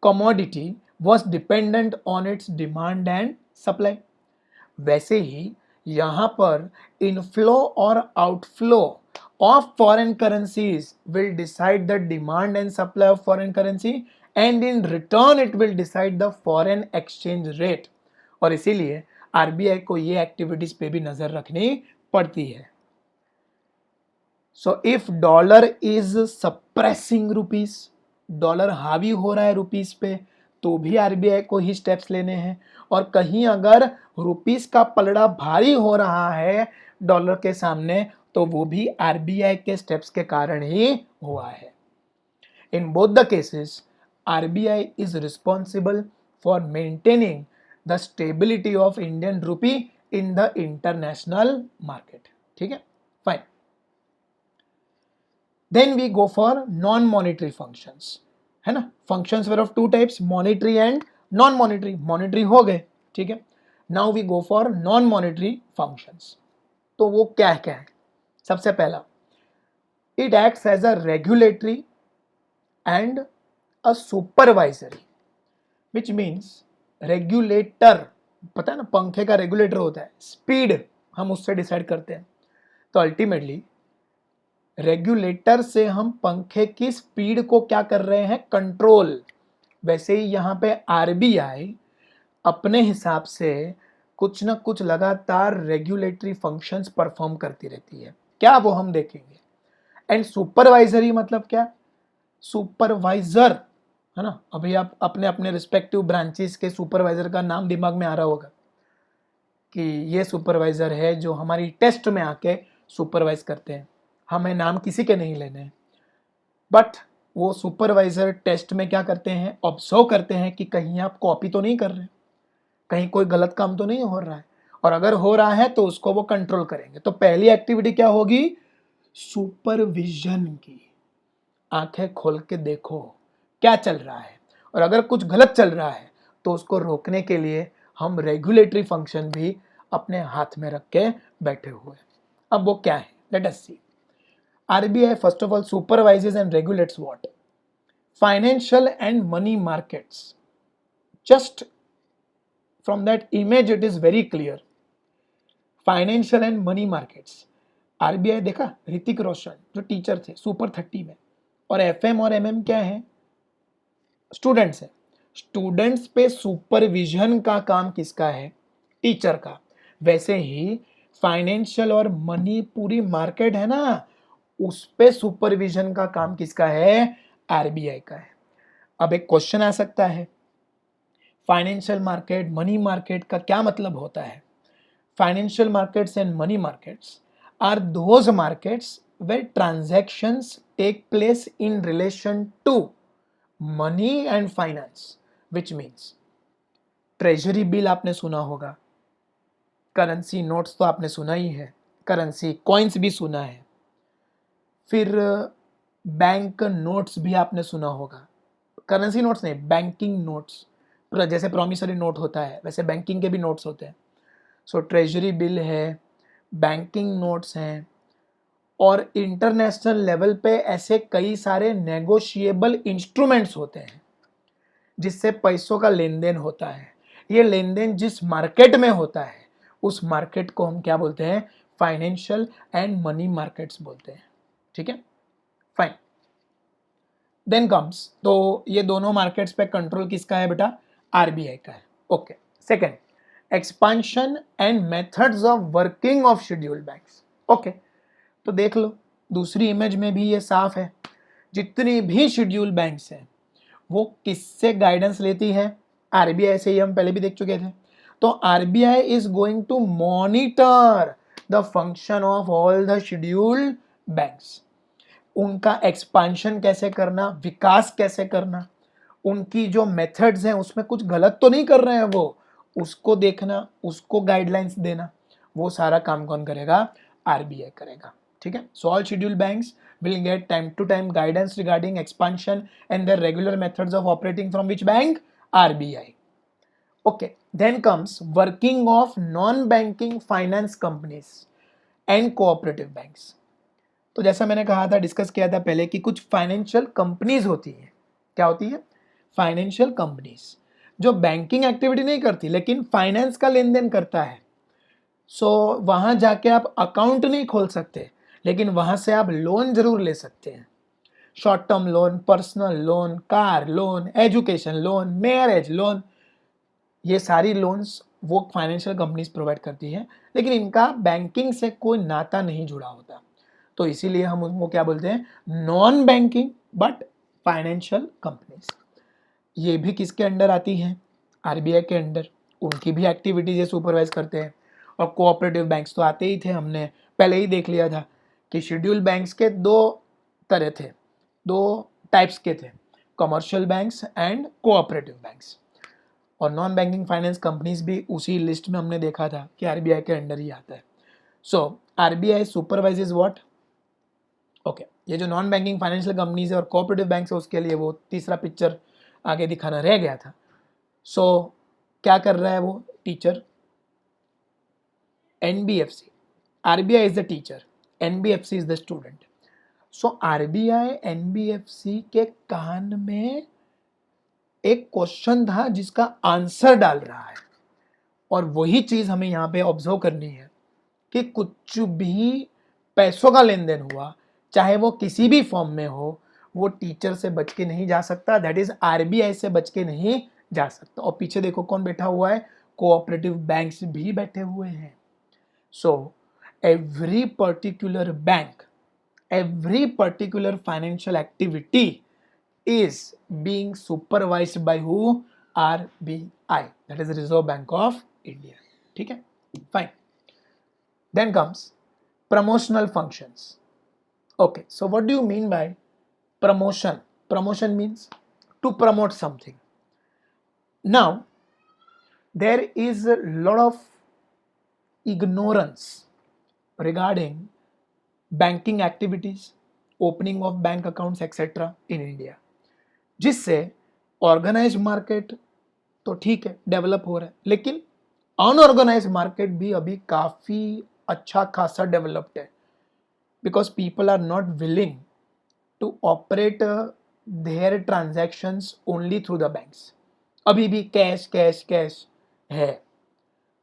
commodity was dependent on its demand and supply. वैसे ही यहां पर inflow और outflow of foreign currencies will decide the demand and supply of foreign currency and in return it will decide the foreign exchange rate. और इसीलिए RBI को ये activities पे भी नजर रखनी पड़ती है। So if dollar is suppressing rupees, dollar हावी हो रहा है रुपीस पे, तो भी आरबीआई को ही स्टेप्स लेने हैं। और कहीं अगर रुपीस का पलड़ा भारी हो रहा है डॉलर के सामने, तो वो भी आरबीआई के स्टेप्स के कारण ही हुआ है। In both the cases RBI is responsible for maintaining the stability of Indian rupee in the international market, ठीक है, fine. Then we go for non-monetary functions, है ना। Functions were of two types, monetary and non-monetary. Monetary हो गए, ठीक है। Now we go for non-monetary functions. तो वो क्या है? सबसे पहला, it acts as a regulatory and a supervisory, which means regulator, पता है ना, पंखे का रेगुलेटर होता है, स्पीड हम उससे डिसाइड करते हैं। तो अल्टीमेटली रेगुलेटर से हम पंखे की स्पीड को क्या कर रहे हैं, कंट्रोल। वैसे ही यहाँ पे आरबीआई अपने हिसाब से कुछ ना कुछ लगातार रेगुलेटरी फंक्शंस परफॉर्म करती रहती है। क्या, वो हम देखेंगे। एंड सुपरवाइजरी मतलब क्या, सुपरवाइजर, है ना। अभी आप अपने अपने रिस्पेक्टिव ब्रांचेस के सुपरवाइजर का नाम दिमाग में आ रहा होगा कि ये सुपरवाइजर है जो हमारी टेस्ट में आके सुपरवाइज करते हैं। हमें नाम किसी के नहीं लेने हैं, बट वो सुपरवाइजर टेस्ट में क्या करते हैं, ऑब्जर्व करते हैं कि कहीं आप कॉपी तो नहीं कर रहे, कहीं कोई गलत काम तो नहीं हो रहा है, और अगर हो रहा है तो उसको वो कंट्रोल करेंगे। तो पहली एक्टिविटी क्या होगी, सुपरविजन की। आंखें खोल के देखो क्या चल रहा है, और अगर कुछ गलत चल रहा है तो उसको रोकने के लिए हम रेगुलेटरी फंक्शन भी अपने हाथ में रख के बैठे हुए। अब वो क्या है, let us see. RBI first of all supervises and regulates what? Financial and money markets. Just from that image it is very clear. Financial and money markets. RBI देखा, ऋतिक रोशन जो टीचर थे सुपर 30 में, और एफएम और MM क्या है? Students है. Students पे सुपरविजन का काम किसका है? टीचर का. वैसे ही फाइनेंशियल और मनी पूरी मार्केट है ना, उस पे सुपरविजन का काम किसका है? आरबीआई का है. अब एक क्वेश्चन आ सकता है, फाइनेंशियल मार्केट मनी मार्केट का क्या मतलब होता है? Financial markets and money markets are those markets where transactions take place in relation to money and finance, which means treasury bill आपने सुना होगा, करेंसी नोट्स तो आपने सुना ही है, करेंसी कॉइन्स भी सुना है, फिर बैंक नोट्स भी आपने सुना होगा. करेंसी नोट्स नहीं, बैंकिंग नोट्स. जैसे प्रॉमिसरी नोट होता है वैसे बैंकिंग के भी नोट्स होते हैं. सो ट्रेजरी बिल है, बैंकिंग नोट्स हैं, और इंटरनेशनल लेवल पे ऐसे कई सारे नेगोशिएबल इंस्ट्रूमेंट्स होते हैं जिससे पैसों का लेन देन होता है. ये लेन देन जिस मार्केट में होता है उस मार्केट को हम क्या बोलते हैं? फाइनेंशियल एंड मनी मार्केट्स बोलते हैं. ठीक है, फाइन. देन कम्स, तो ये दोनों मार्केट्स पे कंट्रोल किसका है बेटा? आरबीआई का है. Okay. Second, expansion and methods of working of scheduled banks. Okay, तो देख लो दूसरी इमेज में भी ये साफ है. जितनी भी शेड्यूल्ड बैंक्स हैं वो किससे गाइडेंस लेती है? आरबीआई से. ही हम पहले भी देख चुके थे. तो RBI is going to monitor the function of all the scheduled banks. उनका एक्सपांशन कैसे करना, विकास कैसे करना, उनकी जो मेथड्स हैं उसमें कुछ गलत तो नहीं कर रहे हैं वो, उसको देखना, उसको गाइडलाइंस देना, वो सारा काम कौन करेगा? आरबीआई करेगा. ठीक है. So all scheduled banks will get time to time guidance regarding expansion and their regular methods of operating from which bank? RBI. Okay. Then comes working of non banking finance companies and cooperative banks. तो जैसा मैंने कहा था, discuss किया था पहले कि कुछ फाइनेंशियल कंपनीज होती है. क्या होती है? फाइनेंशियल कंपनीज जो बैंकिंग एक्टिविटी नहीं करती लेकिन फाइनेंस का लेन देन करता है. सो वहां जाके आप अकाउंट नहीं खोल सकते लेकिन वहां से आप लोन जरूर ले सकते हैं. Short term loan, personal loan, car loan, education loan, marriage loan, ये सारी लोन्स वो फाइनेंशियल कंपनीज प्रोवाइड करती है, लेकिन इनका बैंकिंग से कोई नाता नहीं जुड़ा होता. तो इसीलिए हम उनको क्या बोलते हैं? Non banking but financial companies. ये भी किसके अंडर आती हैं? आरबीआई के अंडर. उनकी भी एक्टिविटीज ये सुपरवाइज करते हैं. और कोऑपरेटिव बैंक्स तो आते ही थे, हमने पहले ही देख लिया था कि शेड्यूल्ड बैंक्स के दो तरह थे, दो टाइप्स के थे, commercial banks and cooperative banks. और नॉन बैंकिंग फाइनेंस कंपनीज भी उसी लिस्ट में हमने देखा था कि आरबीआई के अंडर ही आता है. So RBI supervises what? Okay. ये जो नॉन बैंकिंग फाइनेंशियल कंपनीज है और कोऑपरेटिव बैंक्स है उसके लिए वो तीसरा पिक्चर आगे दिखाना रह गया था. सो क्या कर रहा है वो teacher? NBFC. RBI is the teacher, NBFC is the student. So RBI NBFC के कान में एक क्वेश्चन था जिसका आंसर डाल रहा है, और वही चीज हमें यहाँ पे ऑब्जर्व करनी है कि कुछ भी पैसों का लेन देन हुआ, चाहे वो किसी भी फॉर्म में हो, वो टीचर से बच के नहीं जा सकता. दैट इज आरबीआई से बच के नहीं जा सकता. और पीछे देखो कौन बैठा हुआ है? कोऑपरेटिव बैंक्स भी बैठे हुए हैं. So every particular bank, every particular financial activity is being supervised by who? RBI, that is Reserve Bank of India. ठीक है, fine. Then comes promotional functions. Okay, so what do you mean by promotion? Promotion means to promote something. Now there is a lot of ignorance regarding banking activities, opening of bank accounts, etc. in India, जिससे organise market तो ठीक है develop हो रहा है, लेकिन unorganised market भी अभी काफ़ी अच्छा खासा डेवलप्ड है. because people are not willing to operate their transactions only through the banks. अभी भी कैश कैश कैश है.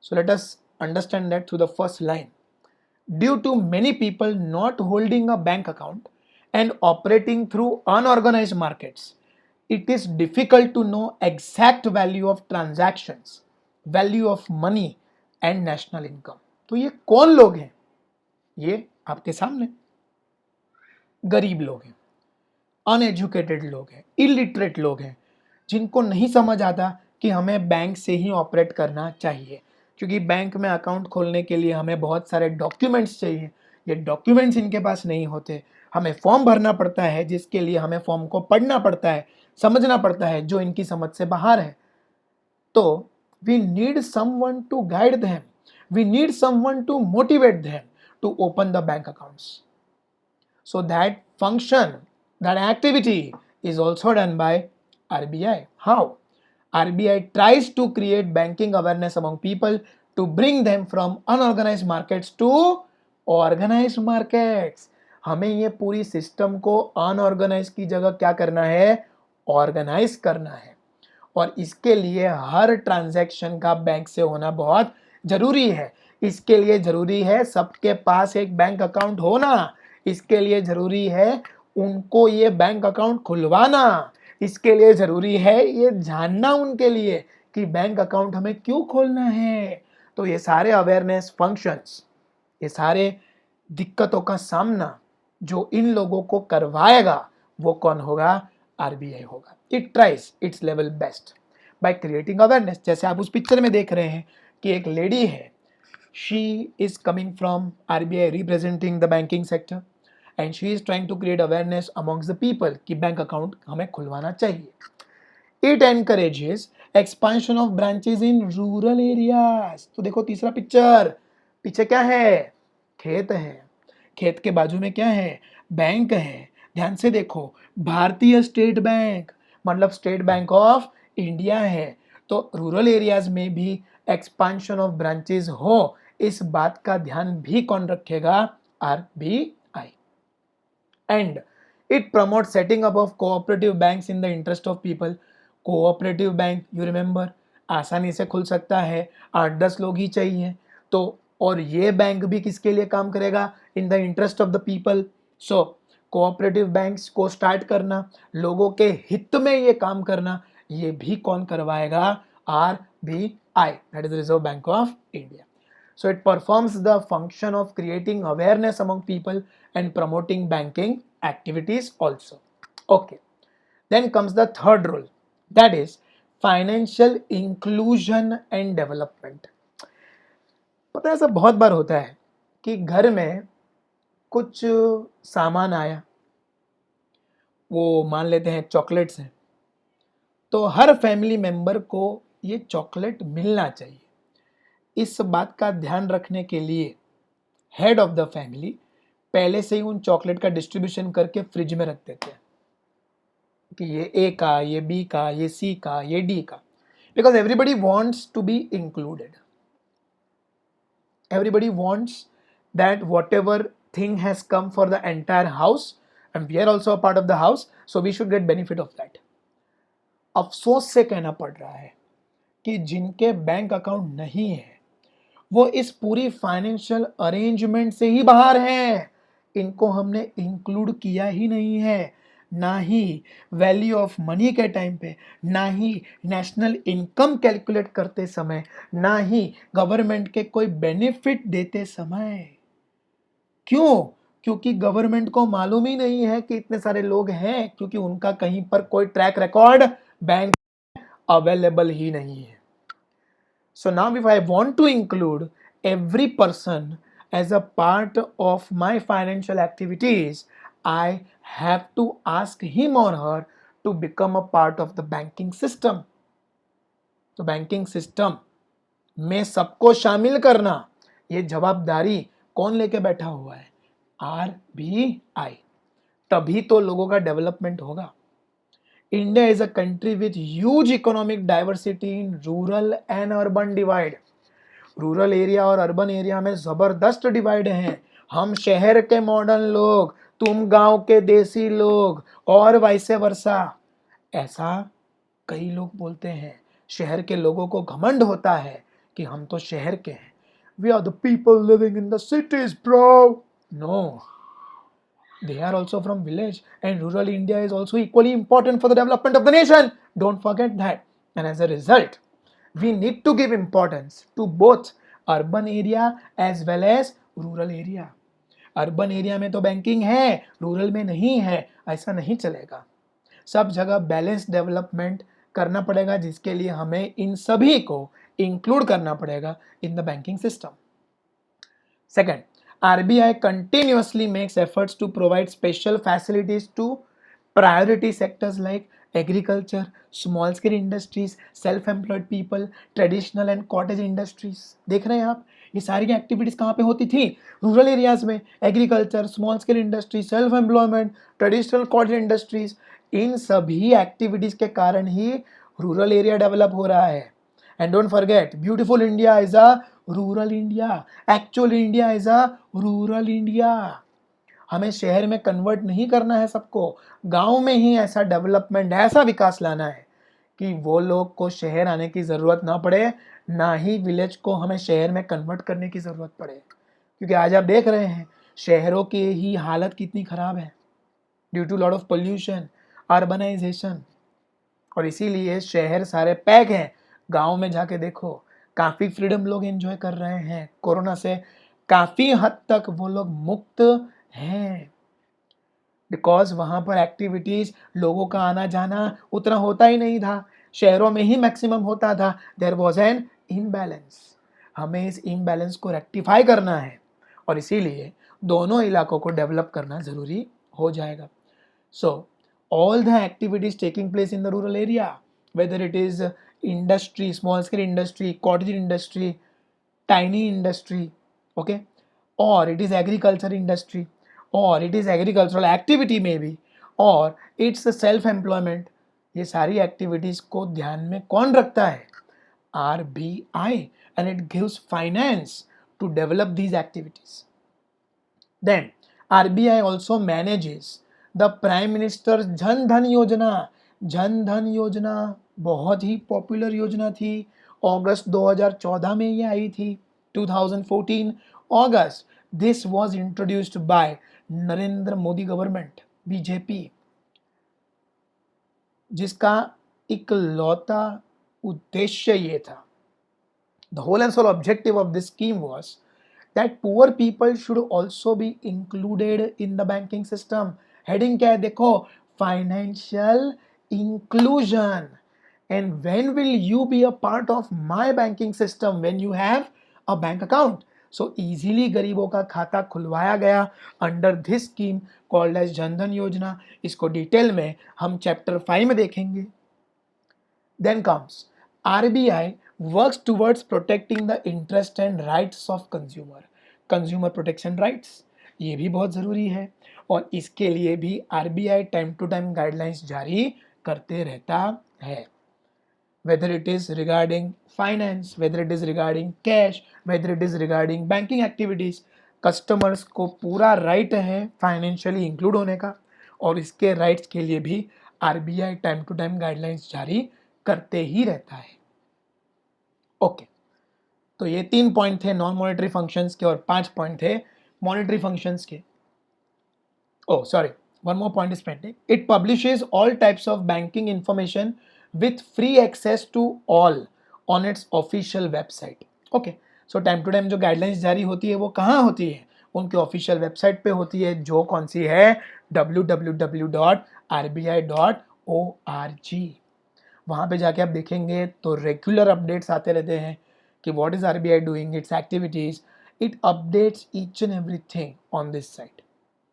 So let us understand that through the first line. Due to many people not holding a bank account and operating through unorganized markets, it is difficult to know exact value of transactions, value of money and national income. तो ये कौन लोग हैं? ये आपके सामने गरीब लोग हैं, अनएजुकेटेड लोग हैं, इलिटरेट लोग हैं, जिनको नहीं समझ आता कि हमें बैंक से ही ऑपरेट करना चाहिए, क्योंकि बैंक में अकाउंट खोलने के लिए हमें बहुत सारे डॉक्यूमेंट्स चाहिए. ये डॉक्यूमेंट्स इनके पास नहीं होते. हमें फॉर्म भरना पड़ता है, जिसके लिए हमें फॉर्म को पढ़ना पड़ता है, समझना पड़ता है, जो इनकी समझ से बाहर है. तो we need someone to guide them, we need someone to motivate them to open the bank accounts. So that function, that activity is also done by RBI. How? RBI tries to create banking awareness among people to bring them from unorganized markets to organized markets. हमें ये पूरी system को unorganised की जगह क्या करना है? Organise करना है. और इसके लिए हर ट्रांजैक्शन का बैंक से होना बहुत जरूरी है. इसके लिए जरूरी है सबके पास एक बैंक अकाउंट होना. इसके लिए जरूरी है उनको ये बैंक अकाउंट खुलवाना. इसके लिए जरूरी है ये जानना उनके लिए कि बैंक अकाउंट हमें क्यों खोलना है. तो ये सारे अवेयरनेस फंक्शंस, ये सारे दिक्कतों का सामना जो इन लोगों को करवाएगा वो कौन होगा? आरबीआई होगा. It tries it's level best by creating awareness. जैसे आप उस पिक्चर में देख रहे हैं कि एक लेडी है, she is coming from RBI representing the banking sector and she is trying to create awareness amongst the people कि बैंक अकाउंट हमें खुलवाना चाहिए. It encourages expansion of branches in rural areas. तो देखो तीसरा पिक्चर, पीछे क्या है? खेत है. खेत के बाजू में क्या है? बैंक है. ध्यान से देखो, भारतीय स्टेट बैंक मतलब स्टेट बैंक ऑफ इंडिया है. तो रूरल एरियाज में भी एक्सपांशन ऑफ ब्रांचेस हो, इस बात का ध्यान भी कौन रखेगा? RBI. And it promote setting up of cooperative banks in the interest of people. Cooperative bank you remember आसानी से खुल सकता है, 8-10 लोग ही चाहिए. तो और ये बैंक भी किसके लिए काम करेगा? इन the interest of the people. So cooperative banks को स्टार्ट करना, लोगों के हित में ये काम करना, ये भी कौन करवाएगा? RBI, that is the Reserve Bank of India. So it performs the function of creating awareness among people and promoting banking activities also. Okay, then comes the third role, that is financial inclusion and development. पता है ऐसा बहुत बार होता है कि घर में कुछ सामान आया, वो मान लेते हैं चॉकलेट्स हैं, तो हर फैमिली मेंबर को ये चॉकलेट मिलना चाहिए. इस बात का ध्यान रखने के लिए हेड ऑफ द फैमिली पहले से ही उन चॉकलेट का डिस्ट्रीब्यूशन करके फ्रिज में रख देते हैं कि ये ए का, ये बी का, ये सी का, ये डी का. Because everybody wants to be included. Everybody wants that whatever thing has come for the entire house and we are also a part of the house, so we should get benefit of that. अफसोस से कहना पड़ रहा है कि जिनके bank account नहीं है वो इस पूरी फाइनेंशियल अरेंजमेंट से ही बाहर हैं. इनको हमने इंक्लूड किया ही नहीं है, ना ही वैल्यू ऑफ मनी के टाइम पे, ना ही नेशनल इनकम कैलकुलेट करते समय, ना ही गवर्नमेंट के कोई बेनिफिट देते समय. क्यों? क्योंकि गवर्नमेंट को मालूम ही नहीं है कि इतने सारे लोग हैं, क्योंकि उनका कहीं पर कोई ट्रैक रिकॉर्ड बैंक अवेलेबल ही नहीं है. So now if I want to include every person as a part of my financial activities, I have to ask him or her to become a part of the banking system. तो banking system में सबको शामिल करना, ये जवाबदारी कौन लेके बैठा हुआ है? आरबीआई. तभी तो लोगों का डेवलपमेंट होगा. India is a country with huge economic diversity in rural and urban divide. Rural area और अर्बन एरिया में जबरदस्त डिवाइड हैं. हम शहर के मॉडर्न लोग, तुम गांव के देसी लोग, और वैसे वर्षा, ऐसा कई लोग बोलते हैं। शहर के लोगों को घमंड होता है कि हम तो शहर के हैं, we are the people living in the cities bro. No, they are also from village, and rural India is also equally important for the development of the nation. Don't forget that. And as a result, we need to give importance to both urban area as well as rural area. Urban area में तो banking है, rural में नहीं है, ऐसा नहीं चलेगा। सब जगह बैलेंस डेवलपमेंट करना पड़ेगा, जिसके लिए हमें इन सभी को इंक्लूड करना पड़ेगा इन the banking system. Second, RBI continuously makes efforts to provide special facilities to priority sectors like agriculture, small scale industries, self-employed people, traditional and cottage industries। देख रहे हैं आप, ये सारी एक्टिविटीज कहाँ पे होती थी? रूरल एरियाज में। Agriculture, small scale industry, self employment, traditional cottage industries, इन सभी एक्टिविटीज के कारण ही रूरल एरिया डेवलप हो रहा है। And don't forget, beautiful India is a rural India, actual India is a rural India. हमें शहर में कन्वर्ट नहीं करना है सबको, गांव में ही ऐसा डेवलपमेंट, ऐसा विकास लाना है कि वो लोग को शहर आने की ज़रूरत ना पड़े, ना ही विलेज को हमें शहर में कन्वर्ट करने की ज़रूरत पड़े। क्योंकि आज आप देख रहे हैं शहरों की ही हालत कितनी ख़राब है due to lot of pollution, urbanization, और इसीलिए शहर सारे पैक हैं। गांव में जाके देखो, काफ़ी फ्रीडम लोग एंजॉय कर रहे हैं, कोरोना से काफ़ी हद तक वो लोग मुक्त हैं, बिकॉज वहाँ पर एक्टिविटीज़, लोगों का आना जाना उतना होता ही नहीं था, शहरों में ही मैक्सिमम होता था। There was an imbalance. हमें इस इम्बैलेंस को रेक्टिफाई करना है, और इसीलिए दोनों इलाकों को डेवलप करना ज़रूरी हो जाएगा। सो all the activities taking place in the rural area, whether it is industry, small scale industry, cottage industry, tiny industry, okay, or it is agriculture industry, or it is agricultural activity maybe, or it's a self employment, ये सारी activities को ध्यान में कौन रखता है? RBI, and it gives finance to develop these activities. Then RBI also manages the prime minister Jan Dhan योजना। जन धन योजना बहुत ही पॉपुलर योजना थी। अगस्त 2014 में ये आई थी, 2014 August. This was introduced by Narendra Modi government, BJP, जिसका इकलौता उद्देश्य ये था, the whole and sole objective of this scheme was that poor people should also be included in the banking system. Heading क्या है देखो, financial inclusion. And when will you be a part of my banking system? When you have a bank account. So easily गरीबों का खाता खुलवाया गया under this scheme called as Jan Dhan योजना। इसको डिटेल में हम चैप्टर 5 में देखेंगे। Then comes RBI works towards protecting the interest and rights of consumer. Consumer protection rights, ये भी बहुत ज़रूरी है, और इसके लिए भी RBI time to time guidelines जारी करते रहता है। whether it is regarding finance, whether it is regarding cash, whether it is regarding banking activities, customers को पूरा राइट है फाइनेंशियली इंक्लूड होने का, और इसके राइट्स के लिए भी RBI time to time guidelines जारी करते ही रहता है। ओके, तो ये 3 पॉइंट थे नॉन मॉनेटरी फंक्शंस के, और 5 पॉइंट थे मॉनेटरी फंक्शंस के। Oh sorry, one more point is pending. It publishes all types of banking information with free access to all on its official website. Okay, so time to time जो guidelines जारी होती है वो कहाँ होती है? उनके ऑफिशियल वेबसाइट पे होती है, जो कौन सी है? www.rbi.org। वहाँ पे जाके आप देखेंगे तो रेगुलर अपडेट्स आते रहते हैं कि what is RBI doing, it's activities. It updates each and everything on this site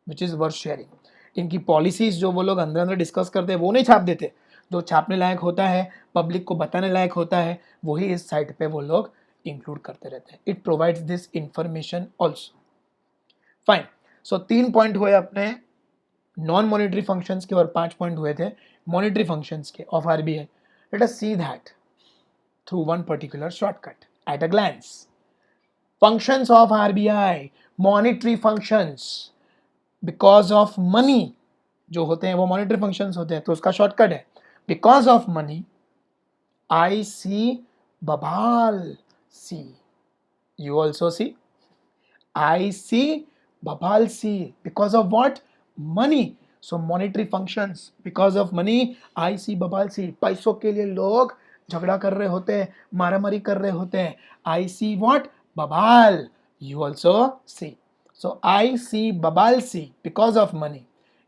which is worth sharing. इनकी पॉलिसीज जो वो लोग अंदर अंदर डिस्कस करते हैं वो नहीं छाप देते, जो छापने लायक होता है, पब्लिक को बताने लायक होता है, वही इस साइट पे वो लोग इंक्लूड करते रहते हैं। It provides this information also. Fine, so 3 point हुए अपने नॉन मॉनेटरी फंक्शंस के, और 5 पॉइंट हुए थे मॉनेटरी फंक्शंस के of RBI। Let us see that through one particular shortcut at a glance. Functions of RBI, monetary functions, because of money जो होते हैं वो मॉनेटरी फंक्शंस होते हैं, तो उसका शॉर्टकट है because of money I see Babhal C, you also see, I see Babal see, because of what? Money. So monetary functions, because of money I see Babal see. पैसों के लिए लोग झगड़ा कर रहे होते हैं, मारामारी कर रहे होते हैं. I see what? Babal. You also see. So I see Babal see because of money.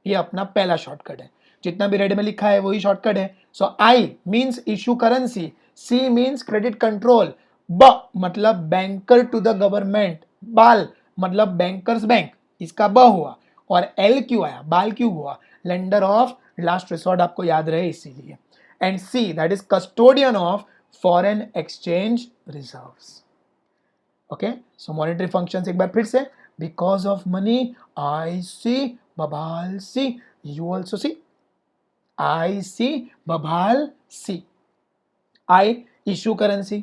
ये अपना पहला शॉर्टकट है. जितना भी रेड में लिखा है वही शॉर्टकट है. So I means issue currency, C means credit control, B मतलब बैंकर टू द गवर्नमेंट, बाल मतलब बैंकर्स बैंक, इसका ब हुआ, और एल क्यों आया, बाल क्यों हुआ, लेंडर ऑफ लास्ट रिसोर्ट आपको याद रहे इसीलिए. And C that is custodian of foreign exchange reserves. Okay, so monetary functions एक बार फिर से, because of money I see Babhal see, you also see. I see Babhal C. I issue currency.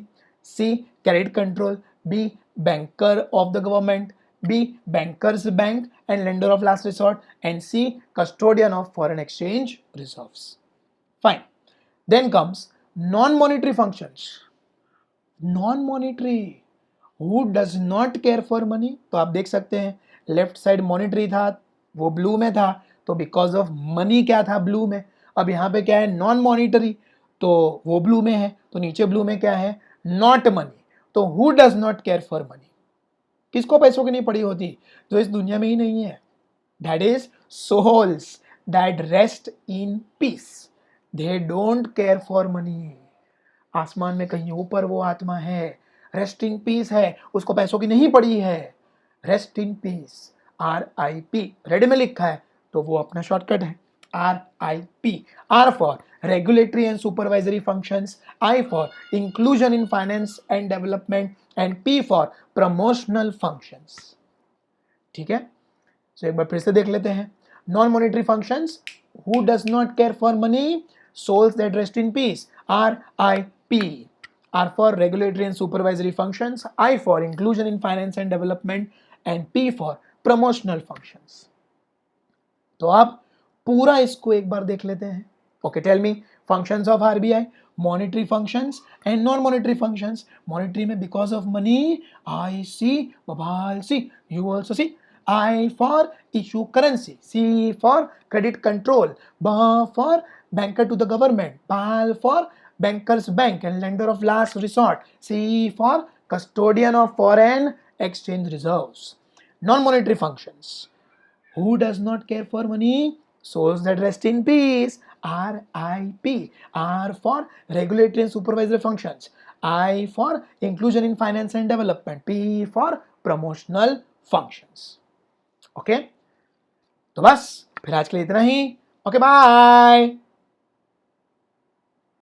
C credit control. B banker of the government. B bankers bank and lender of last resort. And C custodian of foreign exchange reserves. Fine. Then comes non-monetary functions. Non-monetary. Who does not care for money? तो आप देख सकते हैं left side monetary था वो blue में था, तो बिकॉज ऑफ मनी क्या था ब्लू में. अब यहाँ पे क्या है नॉन मॉनिटरी, तो वो ब्लू में है, तो नीचे ब्लू में क्या है नॉट मनी. तो who does not care for money, किसको पैसों की नहीं पड़ी होती, जो इस दुनिया में ही नहीं है. That is souls that rest in peace, they don't care for money. आसमान में कहीं ऊपर वो आत्मा है, रेस्ट इन पीस है, उसको पैसों की नहीं पड़ी है. Rest in piece, RIP red में लिखा है तो वो अपना शॉर्टकट है RIP. R for regulatory and supervisory functions, I for inclusion in finance and development, and P for promotional functions. ठीक है, so एक बार फिर से देख लेते हैं. Non monetary functions, who does not care for money, souls that rest in peace, RIP. R for regulatory and supervisory functions, I for inclusion in finance and development, and P for promotional functions. तो आप पूरा इसको एक बार देख लेते हैं. Okay, tell me functions of RBI, monetary functions and non monetary functions. Monetary में because of money I see Babhal see, you also see. I for issue currency, C for credit control, B for banker to the government, BAL for bankers bank and lender of last resort, C for custodian of foreign exchange reserves. Non-monetary functions, who does not care for money, souls that rest in peace, RIP. R for regulatory and supervisory functions, I for inclusion in finance and development, P for promotional functions. Okay, तो बस फिर आज के लिए इतना ही. Okay, bye.